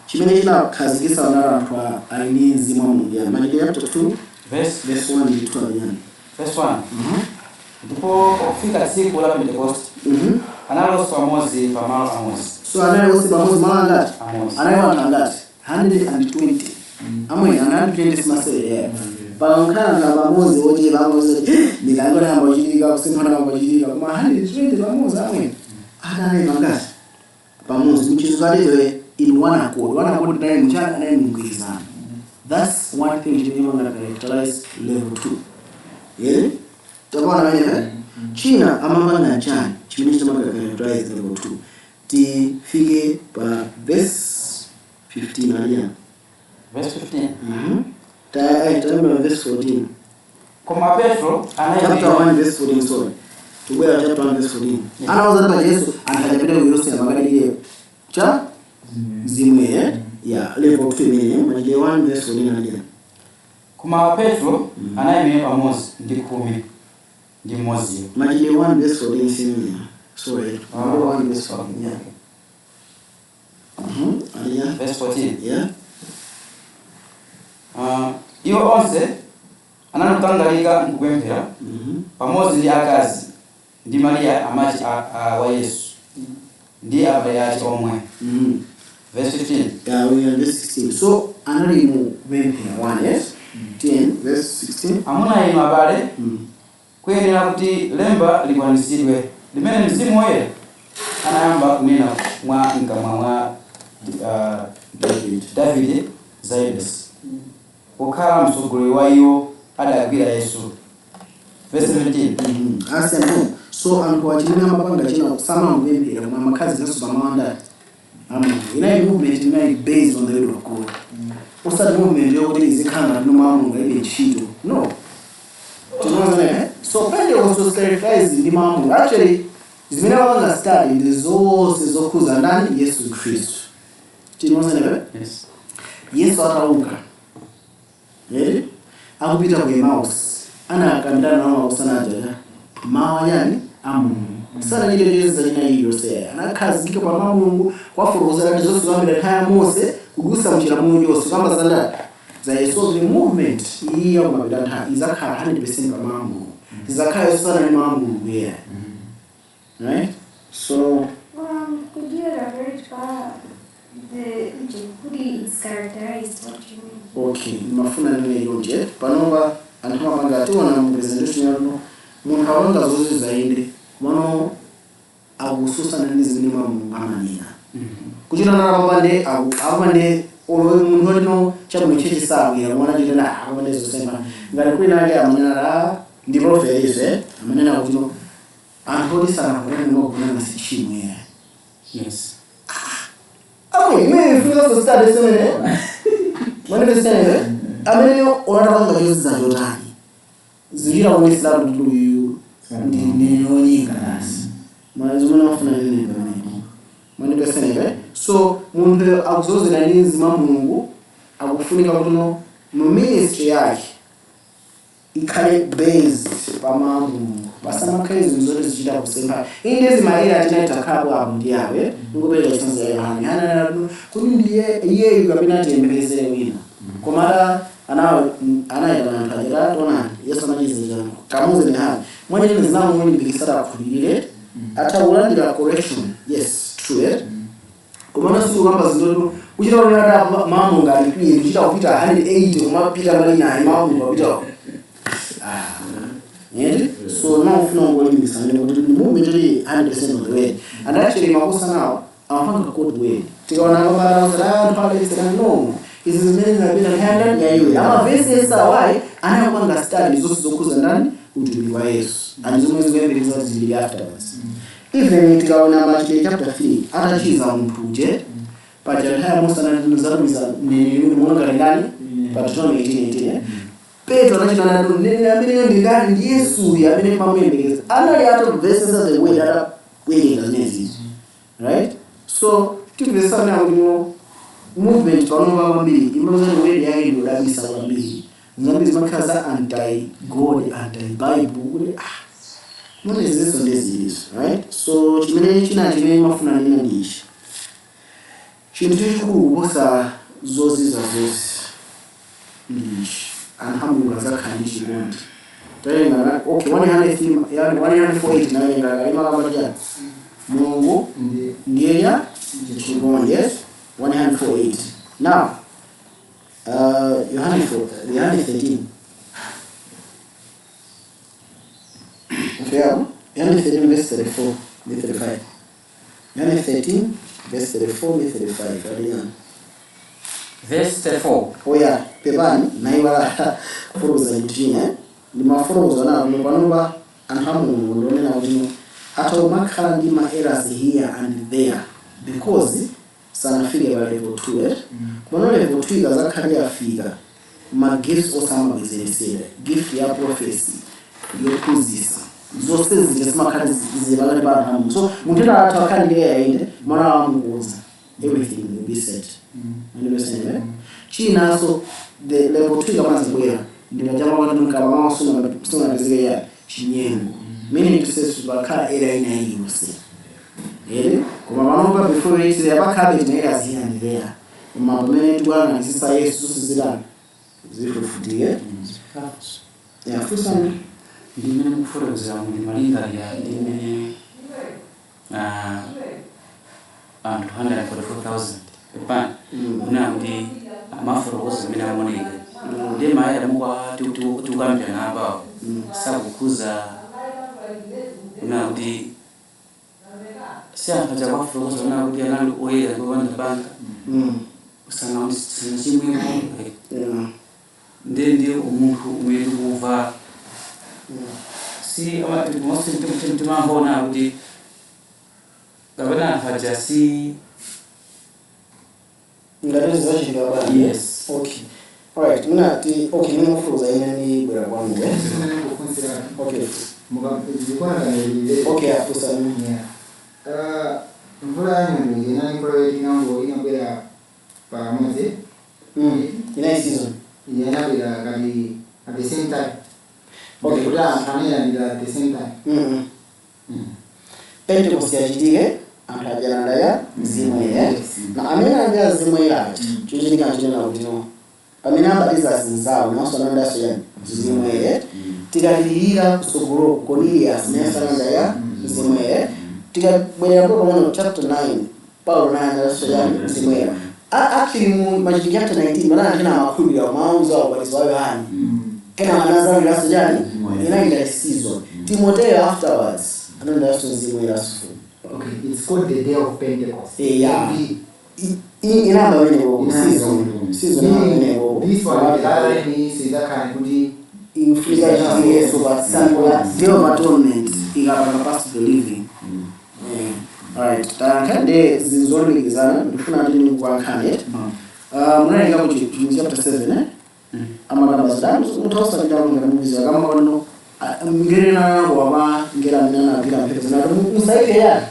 chimene china kazi kisa na kwa aininzi mwa Mungu ya Majili chapter 2 verse 1 ndi 2 yani verse 1. Ndipo kufika siku la Pentecost analosi pamozi pamalo amozi. So analosi pamozi mala ngati anayewa ngati 120 amwe 120 simasere pankana na pamozi wote pamozi milango ya mbojilika kusimama na mbojilika kuma 120 pamozi amwe anayewa ngati pamozi mchizwalewe in one accord naye mchana naye mungizana. That's one thing you want to characterize level 2. Yeah? Tabana wenyewe China amamanga njani chimene chama characterize level 2 tifike pa verse 15 alia verse 15 taima verse 14 koma Petro chapter 1 verse 14 sorry tubwera chapter 1 verse 14 anaweza kwa Yesu anajapenda Yesu ya magari ile cha zimwe ya level 2 mwenye Majili 1 verse 14 alia koma Petro anayemeye pamozi ndi 10 ndi mozi. Majili 1 verse 14 simia sorry 1 verse 14 yeah verse 14 yeah iwo onse ananotangalika nkupemphera pamozi ndi akazi ndi Maria amachi wa Yesu ndi abale ake omwe. Verse 15 yeah we are verse 16 so anali mu kupemphera 1 yes 10 verse 16 amuna inu abale kuyenera kuti lemba likwanisidwe limene Mzimu Woyera anayamba kunena mwa nkamwa mwa David za Yese okhala msogolero wa iwo adagwira Yesu. Verse 17 asema so ankuachina mapanga china kusama kupemphera mwa makazi naso pamanda ina movement ina based on the word of God. Usati movement yokuti izikhala no Mungu ibe ntchito no. So Pentecost was characterized in the Mungu. Actually, zimene wanga study ndi zonse zokhuza ndani Yesu Kristu. Tinoona yes Yesu atauka. Akupita kwa Emmaus. Anakandana na mausana ajaja. Mawa yani amu. Sana ile Yesu alina hiyo sasa. Anakazika kwa Mungu kwa foroza za zote zambira kaya Mose kugusa mchira Mungu yose kama zanda za Yesu the movement hiyo mabidata izaka 100% kwa Mungu. Izaka sana ni Mungu yeah. Right? So could you elaborate the Jehudi is characterized? What do you mean? Okay, mafuna ni yonje. Panova antuma panga tu na presentation yano. Mungu awanga zote zaidi. Mano agususa na nizi mlima amanina. Kujina na babande abande umuntu no cyangwa mukiki sabu ya mwana jina abande zo sema. Ngari kuri nage amanara ndi professor amanena kuno antodi sana kwa nini ngo kuna nasishimwe. yes Mimi feel so sad semene. Mwana besene. Amenyo unataka ngozi za Jordani. Zilira wa Islam nduyu ndi neno nyinga nasi. Mazungumzo mafuna nini bwana. Mwana besene. So mundu akuzoze na nini zima Mungu akufunika kutono mu ministry yake. ikhale based pamambo pasamakhaizi mzoti zichita kusemphana indezi maera atinaita khabo apo ndiyawe ndikupereka chitsanzo ya Yohane kuti ndiye iyeyu kapena tiyembekezere wina komata anaita anthu achita tonani Yesu anachizira kamuze nehani mwenye nzinamu mwenye mpikisata kukhulire ataulandira correction yes true komana siku kamba zindoto uchita kunata mambo ngalipie uchita kupita 180 kumapita mali naye mambo kupita so now ufuna ngolimbisa kuti movement ili 100% of the way and actually makosa nawo amapanga code way tikaona mabara za pale sana no izi zimene zabira handle ya yule ama verses awai anayopanga study zote zokuza ndani utumishi wa Yesu alizomwe zimene zili afterwards even tikaona Matthew chapter 3 atachiza mtu je paja haya Musa na nzarumisa ni mwanga ndani Deuteronomy 18:18 Petro anachana na niambie ndani ndi Yesu yamene mamembekeza anali hata verses of the way that way does not right so tivesa na movement panova kwambiri imene way yake ndo dabisa kwambiri nzambi zimakhaza anti God anti Bible what is this on this is right so chimene mafuna nina ndichi chinthu chikulu kuposa zoziza zonse ndichi alhamdulillah zakhandishi bonke tayengana okay 100 yani 148 nayo ngakayima kabajani Mungu ndiye chibonde yes 148 now Yohane 13 okay Yohane 13 verse 34 35 Yohane 13 verse 34 35 Adrian verse 34 oya pepani naiwala furuza mtine ni mafuruza na mpanova anhamu ndonena kuti hata umakhala ndi ma errors here and there because sanafike ba level 2 kuno level 2 gazakhala yafika ma gifts osama bizinesele gift ya prophecy yokuziza zose zimakhala zibala ba hamu so mutenda atakali yainde mwana wa Mungu everything will be set understand china so the level 2 kama zibwera ndinajama watu kama suna ya chinyengo meaning to say subaka era ina yose kuma manomba before it ya bakabe na era ziandea mambo mengi bwana sisa Yesu sizilana zifufutie ya fusana ndimene kufotokozera mu malinga ya ndimene anthu 144,000 pepani kuna kuti amafotokoza amene amoneka ndiye maera mukwa tikukambira napawo sakukuza kuna kuti si anthu achakufotokoza kuna kuti anali oyera kupanda banka usanga chimweko ndiye umunthu umene tikuva si most timamvona kuti kapena anthu si ngatezi zachika bali yes okay alright munati okay nimufuza ina ni bwera kwangu okay okay afusa mvula yangu ina ni project yangu inabera pa mwezi ina season inabera kali at the same time okay kuda anania ni at the same time Pentecost yachitike anthu ajana ya mzimu na amene anja mzimu ila chunjika chinena kuti no pamene ambatiza zinzawo naso anandaso yani mzimu tikadilira kusogolo Cornelius nesana ya mzimu tikabwera kwa chapter 9 Paulo na anandaso yani mzimu actually mu chapter 19 mana tena makhulira maunzo wa ubatizo wa Yohane kana manaza ndaso yani inaenda season Timotheo afterwards anandaso mzimu okay it's called the day of Pentecost yeah ina bawene season this one the is that kind of influence Yesu but sample day of atonement ikapanga past the living alright takande zinzori gizana ndifuna ndini kwa kane mwana ngapo chapter 7 ama namba zidani mutawasa ndamu ngamuzi kama wano ngerena waba ngera nana bila pesa na musaife ya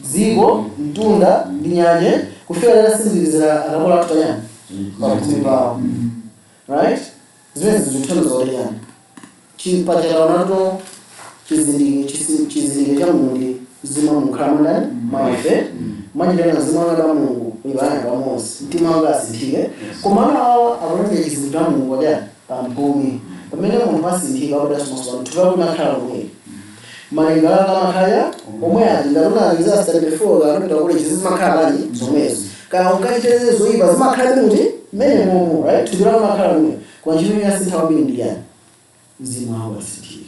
zigo mtunda ndinyanje kufika na sinzizira anabola tutanyana kwa kuziba right zile zilitano za wale chipacharaonato chizindikiro cha mundi zima mukhala ndani maife machitana zima ngada Mungu ibana pamodzi mtima wanga asinthike komana awa akulengeza chizindikiro cha Mungu kwati pampumi pamene munthu asinthika kuti asomoswa mthupa kuti akhala kumene malingana kamakaya omwe ati ndatunaliza 74 kanopita kuti chizimakhala ndi zomwezo kana unkachiteze zoyipa zimakhala kuti mmene momwe right thupi lako makhala kumene kwa ntchito yasintha kwambiri ndi yani mzimu wako asinthike.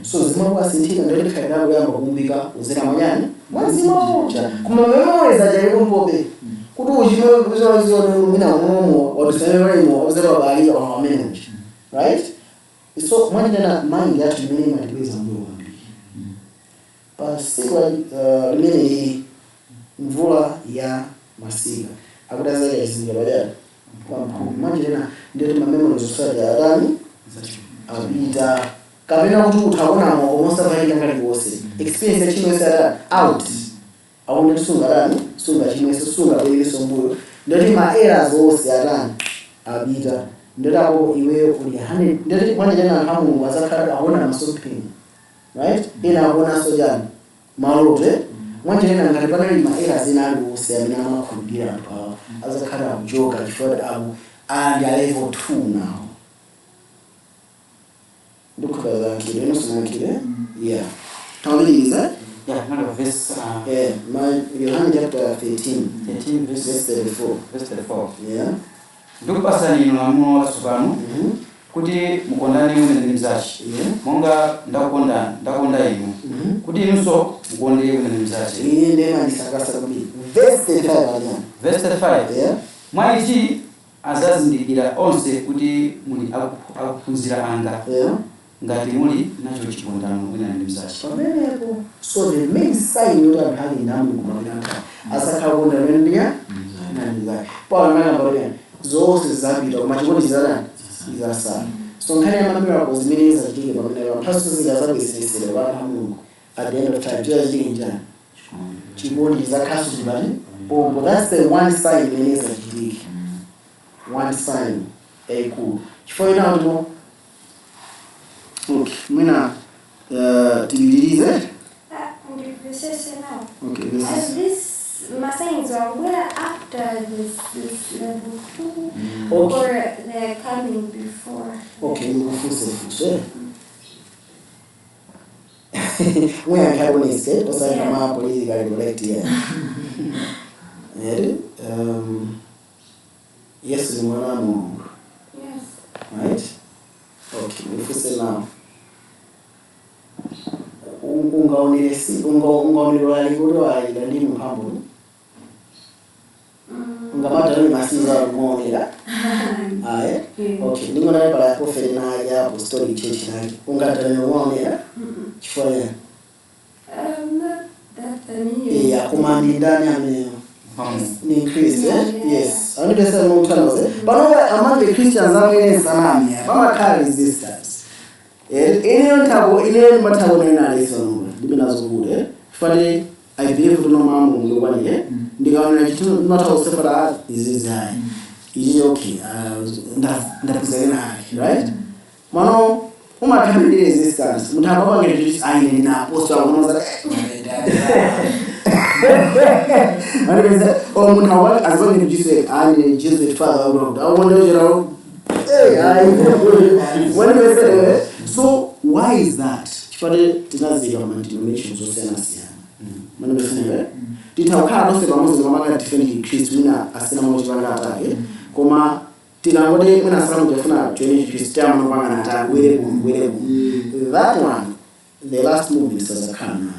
So zima wasinthika ndio khaira kuyamba kumbika uzera manyani mwazimu moja kuma memories ajaribu mpobe kuti uchime kuzoziona mina umomo watusema uzera bali wa manage right. So mwani tena mind yatu mimi matiweza mdogo mbili pasikwa limeni mvula ya masika akudaza ya zinga baada kwa mwani tena ndio memories zosa ya adani abita kabena kuti utaona mosa vaika ngati wose experience chimwe sara out aone sunga rani sunga chimwe sunga bwele sombuyo ndoti ma errors wose arani abita ndirapo iwe uli 100 ndoti mwana jana hamu wazakhala aona masopini right ina aona sojani malote mwana jana ngati panali ma errors ina wose amina makhudira pa azakhala ujoka chifukwa abu and level 2 now. Look at that kid, no small kid, yeah. How many is that? Yeah, not verse. Yeah, Yohana chapter 13. 13 verse 34. Verse 34. Yeah. Ndikupasa nino lamulo la tsopano kuti mukondane wina ndi mnzace monga ndakonda inu kuti inunso mukonde wina ndi mnzace. Ine ndema ndisakasa kwambiri. Verse 35 anya. Verse 35. Yeah. Mwa ichi azazindikira onse kuti muli akuphunzira anga. Yeah. Ngati muli nacho chikondano wina ndi mnzace. Pamenepo. So the main sign you are having now kumabiranga. Asakhakonda ndia na ndizake. Paul anakambia zose zabita kumachikoti zalani izasala. So nkhani ya miracles zimene zachitike pamene pastor zikazabisisire bana Mungu at the end of time just njani chiboni zakasu zibani bombo. That's the one sign imene zachitike. One sign cool. Chifukwa ina ndo okay mwina tibidilize Ndivesese now. okay As this my sayings are whether after this level 2 okay. or they're coming before. Okay, mfuse. We are carbonate, because I am a political correct here. Yes, we want to Yes. right? Okay, mfuse now. Ungaonelesi, ungaonelwa ligoro ila ndi muhambo. Ungamata ni masiza kumonela. Aye. Okay, ningo na para prophet na ya apostolic church na. Ungata ni muonela. Chifanya. That Ya kumandi ndani ame ni Christ, yes. Ani pesa no mtanoze. But among the Christians are sanami. Baba carry resistance. Ile matabo na leso ndibinazo bude. Fale I believe to no mamu ngwanye. Ndigawana kitu not all separate is high. Is okay. Ndakuzana right? Mano umakabili resistance. Mutaba ngere aine na apostle unoza. Oh mutaba as long as you say I Jesus Father Lord. I wonder you know. So why is that? Chifade tinazi ya denominations osena siya. Mano besene titawukhala nose pamozi kwamanga defend Christ mina asina mochi banga atake koma tinangode mina samu kufuna join Christian no banga atake wele that one the last movie is as a can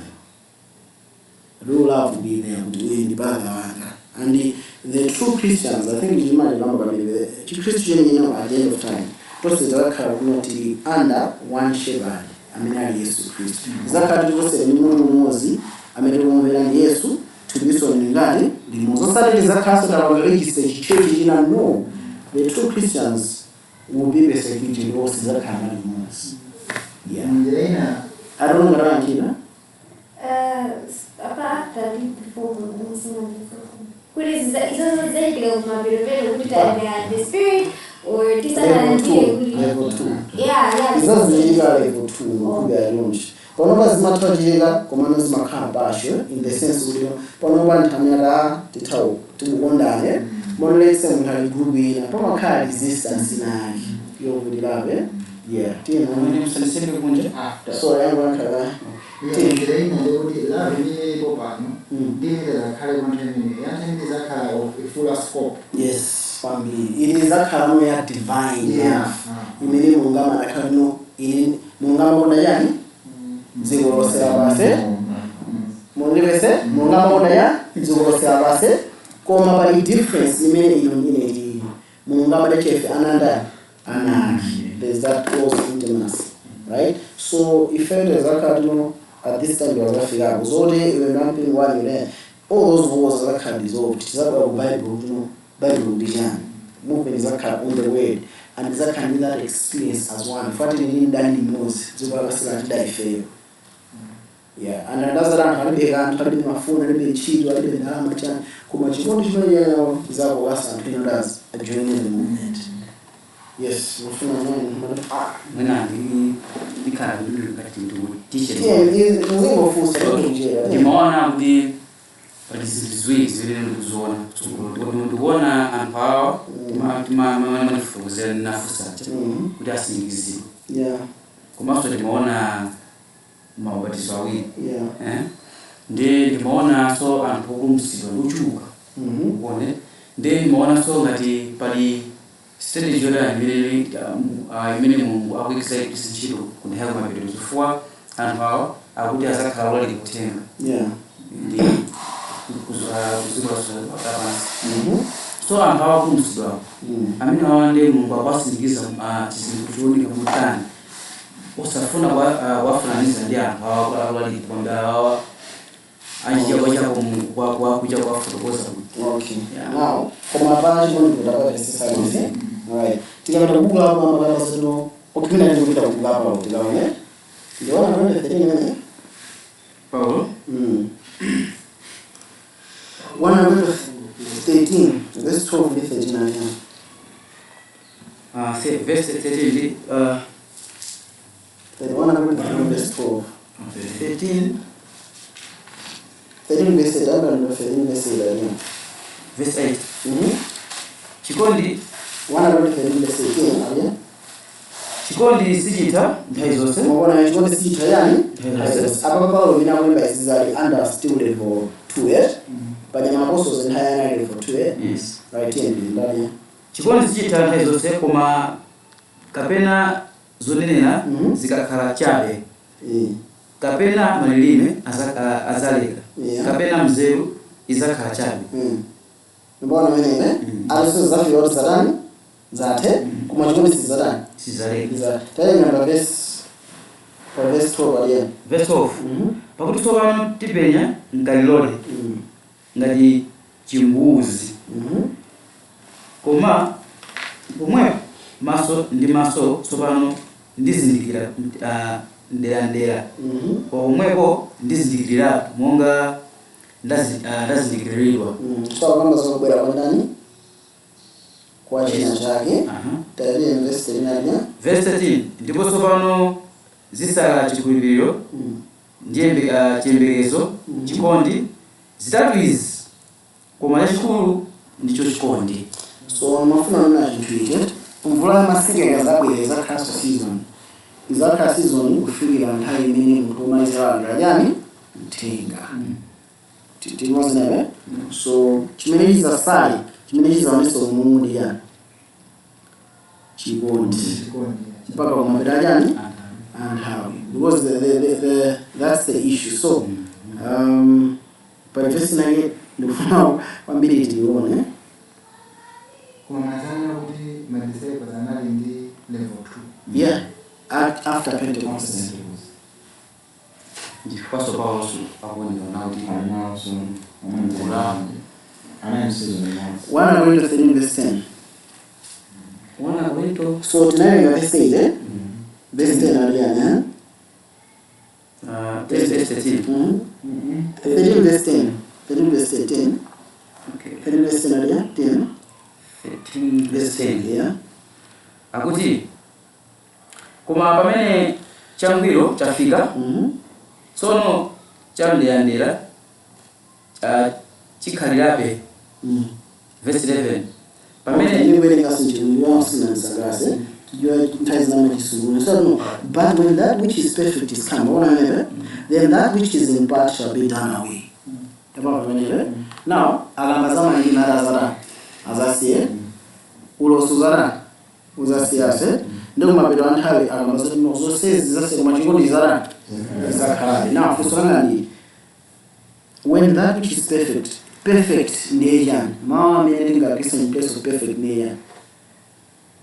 rule love be there in the banga and the true Christians I think you might remember the Christian you know at the end of time those that are not under one shepherd amina Yesu Kristo zakati zose ni mumozi ametuombera Yesu tubiso ningani limozo sale zakaso da register church ina no the true Christians will be persecuted or zakana limozo yeah I don't know around here apart that before what is that is that the spirit or this level 2 ndiye level 2 yeah izazichitika level 2 kuya lonje panopa zimathachitika komano zimakhala pasho in the sense kuti panopa nthamira tithawu tikukondane monolese munthu ali group ina pamakhala resistance inake yovutirabe yeah tiyena Mwene msalisebe kunje. so yangu yakhala Njira ina ndikuti love ni ipo pano ndimira kale content yangu zakhala full scope. yes family it is akhala mo ya divine Yeah. imene mungama akhala no in mungama kona yani zingolosera base mondivese mungama kona ya zingolosera base koma pali difference imene inongine ili mungama dachefe ananda anaki there's that close intimacy right so effect zakadino at this time was afika uzode when ramping one there all those wars zakad dissolved zakwa bible bible dijan movement zakad on the way and zakad need that experience as one fighting in dani knows zibala sila dai fail yeah and another one hali mafuna libe chido libe ndama cha kuma chikondi chimene yao zabo wasa mpindas joining the movement yes ufuna nani Mwena ndikhala ndili ngati teacher. nzingo fusa njera Ndimaona kuti pali zinthu ziwiri zimene ndikuziona kutsogolo. Ndikuona anthu awa timafukuzira nafusa kuti asindikizidwe. yeah Komanso ndimaona maubatizo awiri. yeah Ndimaona so anthu opulumutsidwa ochuluka. Kuone ndimaona so ngati pali stage yoda imene Mulungu akuyikisa ntchito kuti hayo mapeto chifukwa anthu awa akuti azakhala olali kutenga yeah ndi kuzikula so anthu awa kupulumutsidwa amene awa ndi Mulungu akuwasindikiza chizindikiro chooneka motani osafuna kuwafananiza ndi anthu awa olali kwamba awa anjia kwa kuja kwa fotokoza kuti okay now koma pala chikondi kutapa necessary right tikatobuka hapo ambapo sino ukipenda ndio kutabuka hapo tilaone ndio na ndio tena Paulo 113 verse 12 to 39 verse 13 113 verse 12 13 13 verse 8 and 13 verse 11 verse 8 chikondi 113 verse 18 alia chikondi sichita nthawi zonse mwana chikondi sichita yani apa Paulo mina kulemba izali under still level 2 panyama apostles nthawi level 2 yes right here ndani chikondi sichita nthawi zonse koma kapena zonenera zikakhala chabe kapena malilime azaleka kapena mzeru izakhala chabe mbona menene aliso zafi yote zadani zate kuma chikondi sizadani sizaleka tayari ngamba verse 12 alia verse 12 pakuti tsopano tipenya ngalilole ngati chimbuzi koma pomwepo maso ndi maso tsopano ndizindikira ndera pomwepo ndizindikirira monga ndazindikiriridwa so kama zobwera kwa ndani kwa china chake tayari verse 13 alia verse 13 ndipo tsopano zisala chikhulupiriro ndiye chiyembekezo chikondi zitatu izi koma chachikulu ndicho chikondi so mafuna nuna chinthu mvula masika ikazabwera izakhala season izakhala season kufikira nthawi imene munthu omalizira yani mthenga tinozinebe so chimene chizasali chimene chizaonesa umumu ndi yani chikondi mpaka kumapita yani anthawi because that's the issue so but verse nake ndikufuna kwambiri tione Kuonekana kuti madisciples anali ndi level 2. yeah after Pentecost chifukwa Paulo akuoneka kuti One Corinthians 13 verse 10 wana Korinto so tinayo verse 8 verse 10 aliana verse 13 13 verse 10 13 verse 10 okay 13 verse 10 aliana 10 13 verse 10 yeah akuti koma pamene changwiro chafika tsono chamdeyandera chikhalirabe verse 11 pamene but when that which is perfect is come, then that which is in part shall be done away. Now, alangazama ni narazara azasiye ulosuzara uzasiyase ndio mabedo antawe alambazo no says zase kumachiko dizara zakara. Now, kusanga when that which is perfect neyan mama meninga kisa in place of perfect neyan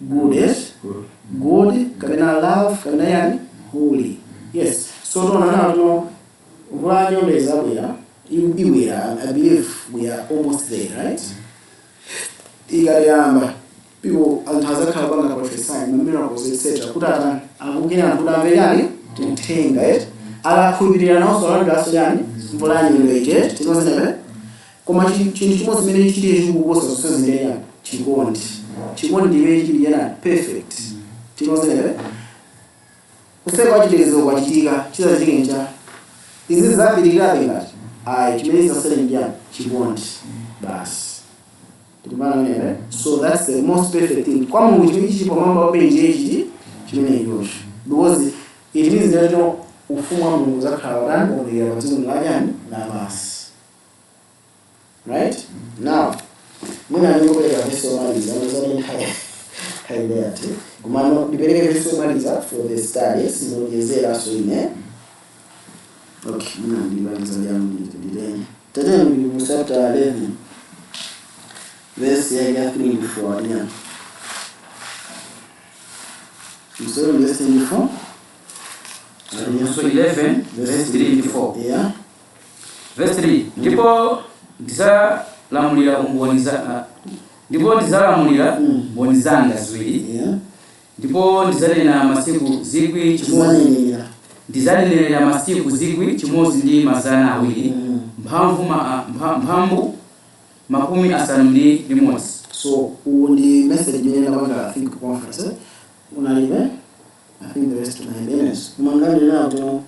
good kabina love kabina yani holy. Yes, so no vanyo leza I believe we are almost there, right? Igariamba people antazaka banga prophesy miracles etc. Kutata akugina kudambe yani tenga ala kubirira no so ndaso yani mvulanyi lweje tinozebe koma chintu chimodzi mene chiri chikukosa sozindenya chikondi iwe chiri yana perfect tinozebe useka chitezo kwachitika chizachikenja izi zabirira ngati chimeza selengia chikondi basi. So that's the most perfect thing. Kwa Mungu chipo mambo obenjeji chimene yosha. Because it means that ufumwa Mungu zakhala ngombe wazungu ngajani na basi. Right? Now, muna ngikopeleka verse maliza ngizoni haidea tu. Kumano nipeleke verse maliza for the studies ngiyezera so ine. Okay, muna ndibaliza yangu ndideni. Tete ni chapter 11. Verse ya 3 before yeah. So verse 24. So 11 verse 3 before. Yeah. Verse 3. Ndipo ndizalamulira umboniza ndipo ndizalamulira mbonizanga ziwiri. Yeah. Ndipo ndizanena masiku zikwi chimodzi. Ndizanena masiku zikwi chimodzi ndi mazana awiri. Mphamvu makumi asanu ndi limodzi. So the message mena banga I think conference unalibe I think the rest of my business mangani na to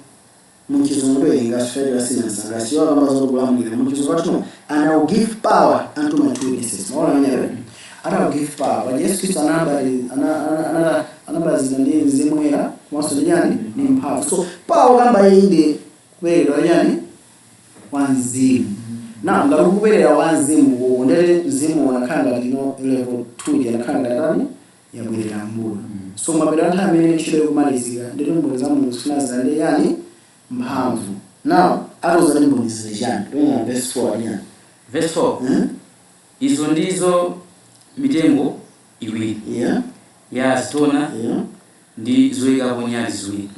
munchizongo inga federal science ngasio ambazo kulamulira munchizongo and I will give power unto my witnesses. Maona nyewe and I will give power but Yesu Kristo anaba zinandi zimwera mwaso yani ni mphamvu. So power kamba inde kwelo yani wanzimu na ngarukuberera wanzimu ndere zimu wanakanga lino level 2 yanakanga ndani ya bwera mbulu. So mabera ntamene chiro kumalizika ndere mboneza mu sinaza ndere yani mphamvu. Now aroza ni mboneza jana when verse 4 yani verse 4 izo ndizo mitengo iwiri ya stona ndi zoika bonyali ziwiri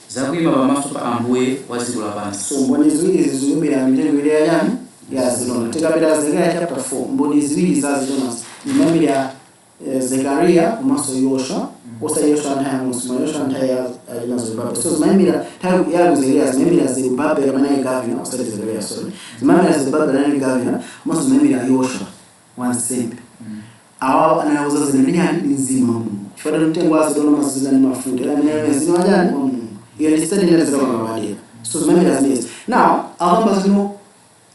zakuima pamaso pa Ambuye wazikula pansi. So mboni ziwiri zizumbira mitengo ile yani ya Zidona. Tekapita Zekaria chapter 4. Mboni ziwiri za Zidona. Imambi ya Zekaria kumaso Yosha. Kosa Yosha antaya musima. Yosha antaya Zerubabel. So zimambira tayo ya Zekaria. Zimambira Zerubabel manayi governor. Osati Zekaria, sorry. Zimambira Zerubabel manayi governor. Kumaso zimambira Yosha. Wansembe. Awa anayauza zineminyani nzima Mungu. Chifada mtengo wa Zidona masuzani mafuta. Ila mwenye zino wajani wa Mungu. You understand in the Zekaria. So zimambira Zekaria. Now, awamba zino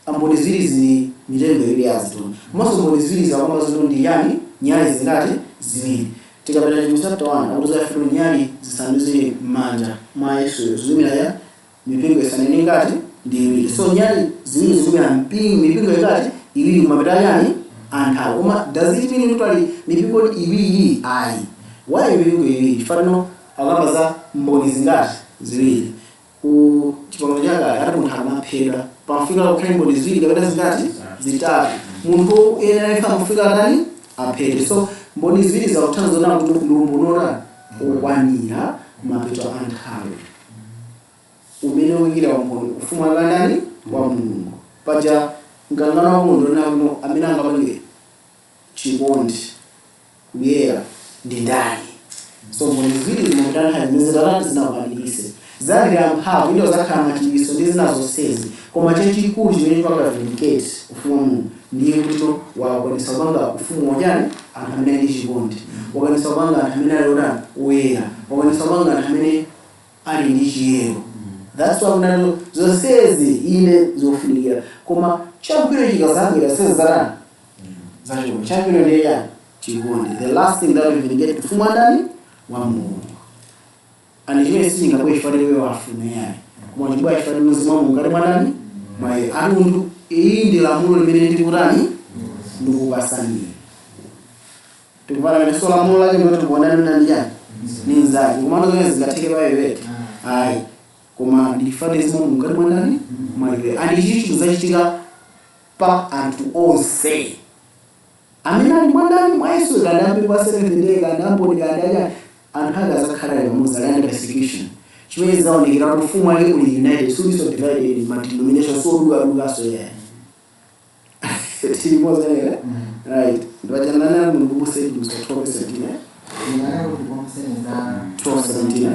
amboni zili zi mijengo ili azidona. Mwaso mboni zili za wamba zilo ndi yani nyali zingati ziwili. Tikapita chapter 1 akutuza yafiru nyali zisanduzi manja mwa Yesu zumila ya mipingo isanini ngati ndi iwili. So nyali ziwili zumila mipingo ngati iwili kumapita yani antawo. Uma does it mean literally mipingo iwili ayi. Why mipingo iwili? Chifano akamba za mboni zingati ziwili. Chipangano changa ati munthu amapeda pamfika ukhaimbo zili kapita zingati zitatu munthu ena ifa mufika ndani aphede. So mboni ziwiri za uthanzo na kuti ndikumbonora okwanira mapeto anthawi umene wingira wamboni ufuma ngandani wa Mulungu paja ngangana wa Mulungu nakuno amene angapange chikondi kuyera ndi ndani. So mboni ziwiri zimutana zimezerana zinawalilise zalira mphamvu ndo zakhala machiritso ndi zina zonsezi, koma chachikulu chimene chipanga vindicate ufumu wa Mulungu ndiye kuti wakwanisa kupanga ufumu wachani anthu amene ali chikondi, wakwanisa kupanga anthu amene ali otani oyera, wakwanisa kupanga anthu amene ali ndi chiyero. That's why unalo zonsezi ine zofunikira, koma chabwino chikazabwera sezi zatani zachikondi. Chabwino ndiye yani chikondi. The last thing that we vindicate ufumu wa ndani wa Mulungu. And chimene sichingabwe chifanire wewe wafuna yani koma chibwa chifanire mzimu wa Mulungu ngati mwanani mwaye anthu. Iyi ndi lamulo limene ndikutani ndikupasani. Tikupana mene so lamulo lake mwe tikuonani nani yani ni nzake, koma ndo zingatheke wewe ayi, koma ndifanire mzimu wa Mulungu ngati mwanani mwaye. And ichi chizachitika pa anthu onse amene ali mwandani mwa Yesu, kadambe kwa 7 days kadambo kadaya anthu akazakhala pamodzi persecution. Chimene zaonekera ufumu wake uli united, so divided in denomination, so duka so yeah. Timoza yeah. Right. Ndwajana na Mulungu said to 12:17. Ngana kuti komsenza 12:17.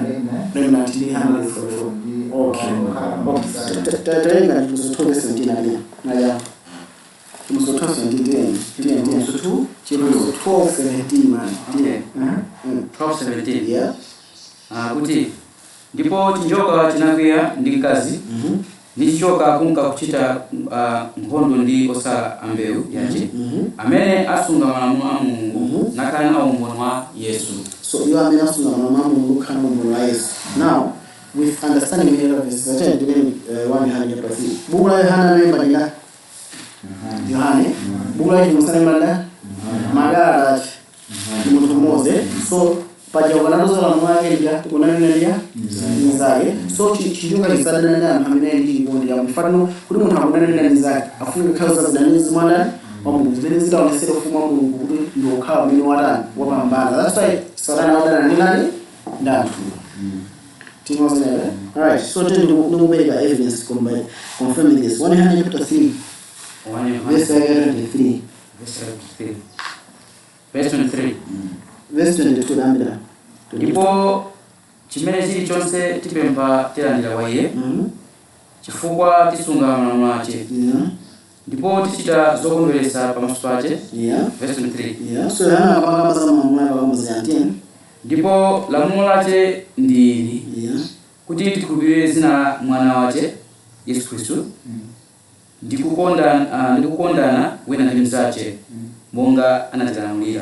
Remnant ni hamwe for. Okay. Tatenga to 12:17 again. Naya. Tumozo 12:17. So 2 Chimozo 12:17 man. Okay. 12:17. Yeah. Kuti ndipo chinjoka chinakwiya ndi mkazi ndichoka kunka kuchita nkhondo ndi osala ambewu yachi amene asunga malamulo a Mulungu nakhala nawo umboni wa Yesu. So you are asunga malamulo a Mulungu kana umboni wa Yesu. Now with understanding the verses, I tell you 100%. Buku la Yohana memba ndila Yohane buku la Yohana memba magara mtu mmoja. So paja ukanazo la mwake ndia tukunani ndia nzake. So chijuka lisadana na amene ndi chikondi ya mfano kuti munthu akunani nzake afunga kauza zidani zimwana wa Mulungu zimene zitaonesera ufumu wa Mulungu kuti ndio ukhala umene watani wapambana. That's why sadana wadana ni nani ndani Timoza nele. Alright, so to make evidence confirming this. 1 chapter 3 verse 23. Verse 23. Verse 22 ndamira. Ndipo chimene chili chonse tipempha tilandira kwa Iye chifukwa tisunga malamulo ake. Ndipo tichita zokondweretsa pamaso pake. Verse 23. So yana apanga za malamulo wa muzantini. Ndipo lamulo lake ndi ili kuti tikhulupirire zina mwana wake Yesu Khristu ndikukondana wina ndi mnzake monga anatilamulira.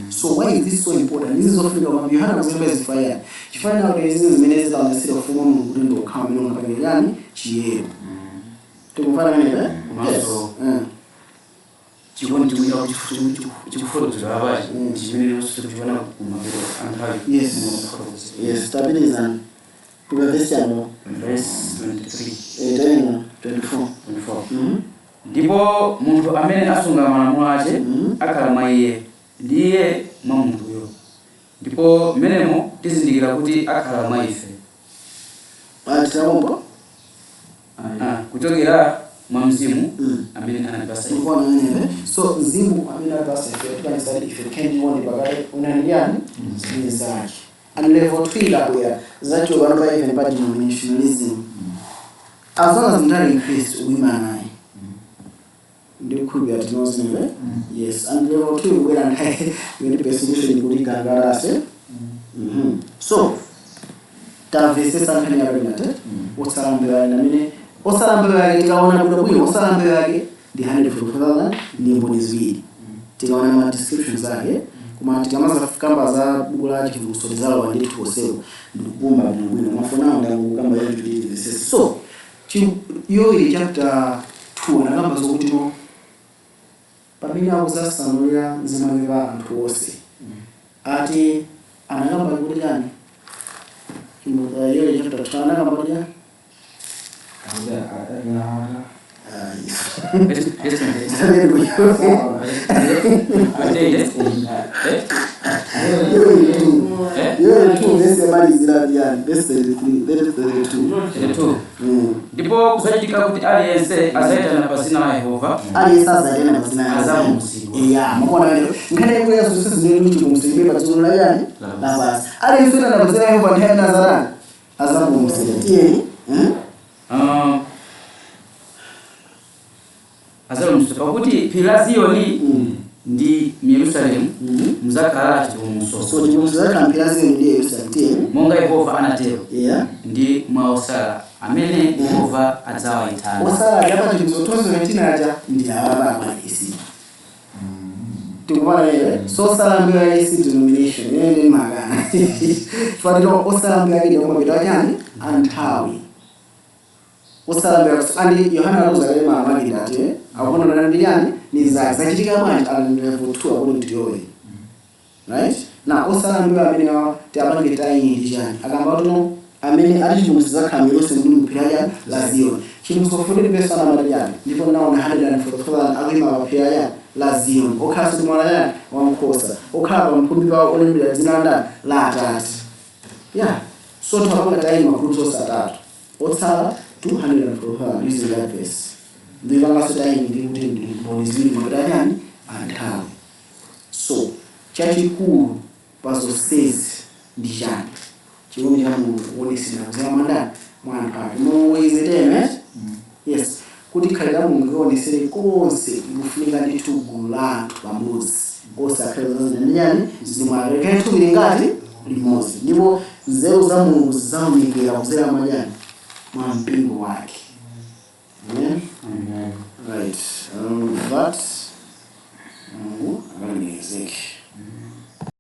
So why is this so important? This is what we know. You have to specify. Chifanya na hizi zimene zitaonesera ufumu wa Mungu ndio kama mimi nakabili yani chiyero. Tukufanya nini Maso. Chikondi chimira chikufoto zvabaji chimene sikuchona kumabiro antavi. Yes, stabilizan. Verse 23. 24. Ndipo munthu amene asunga malamulo ake akhala mwa Iye ndiye mwa munthuyo. Ndipo mmenemo tizindikira kuti akhala mwa ife. Kuchokera mwa Mzimu amene anatipasa ife. So Mzimu amene anatipasa ife tukanisali ife kendi wone bakale unaniyani zile zake. And level 3 labwera zacho bantu even by denominationalism. As long as mtali in Christ uimana ndio kuja tunaozime. Yes, and level 2 where and when the persecution kulika garase. So tavese sankani ya renate osarambe wa namine osarambe wa tikaona kudo osarambe wake the 100,000 ni mboni ziwili tikaona ma descriptions zake kuma tikamaza kamba za buku la kivuso zalo wanditi koseo ndikubumba bwino mafona ndangu kamba yetu ndizi. So yo ili chapter 2 na kamba zokuti no pamina kuzasanulira nzima beba anthu ose ati anakamba kuti yani yo ili chapter 2 anakamba kuti yani ndipo kusachitika kuti aliyense azaitana pasina la Yehova mapona nkhani kuti yazosese zimene kuti kumsibira patsolo la yani la basi aliyense na pasina la Yehova ndiye nazarani azamumsetieni azalumso pakuti phiri la Ziyoni ndi Yerusalemu muzakhala chipulumutso. so chipulumutso phiri la Ziyoni ndi Yerusalemu monga Yehova anatero ndi mwa osala amene Yehova adzawayitana. osala yapa chipulumutso aja ndi ababa isi tukubala ile so osala mbele ya isi denomination ndi magana fatiro osala mbele ya ndio mwitanyani anthawi osala mbele andi Yohana Rosalema magida ate akona ndi yani ni zachitika manje alinevutua kuti ndiyowe right na osala mbele amene tiabangeta ndi yani akamba kuti amene alichipulumutsa khamiro sembulu phiraya la Ziyoni chinthu chofundira pesa na madiyani ndipo naona 144 akuyima paphiraya la Ziyoni okhaso mwana yani wamkhosa okhala mpumbi wa olembera dzina la Atate so tawapanga tayima groups osatatu otsala 244 using that verse ndivanga sotayini ndi mbonizini madiyani anthawi so chachikulu pazonsezi ndi chani chikondi cha Mulungu kuonesera kudzera mandani mwana pake moizeteme yes kuti khalira Mulungu kuonesere konse ikufunika ndithu gulu la anthu pamodzi osakhala zanyani zimwaleke tuli ngati limodzi ndipo nzeru za Mulungu zizaonekera kudzera mandani mwa mpingo wake. Amen. Right. That. Amen.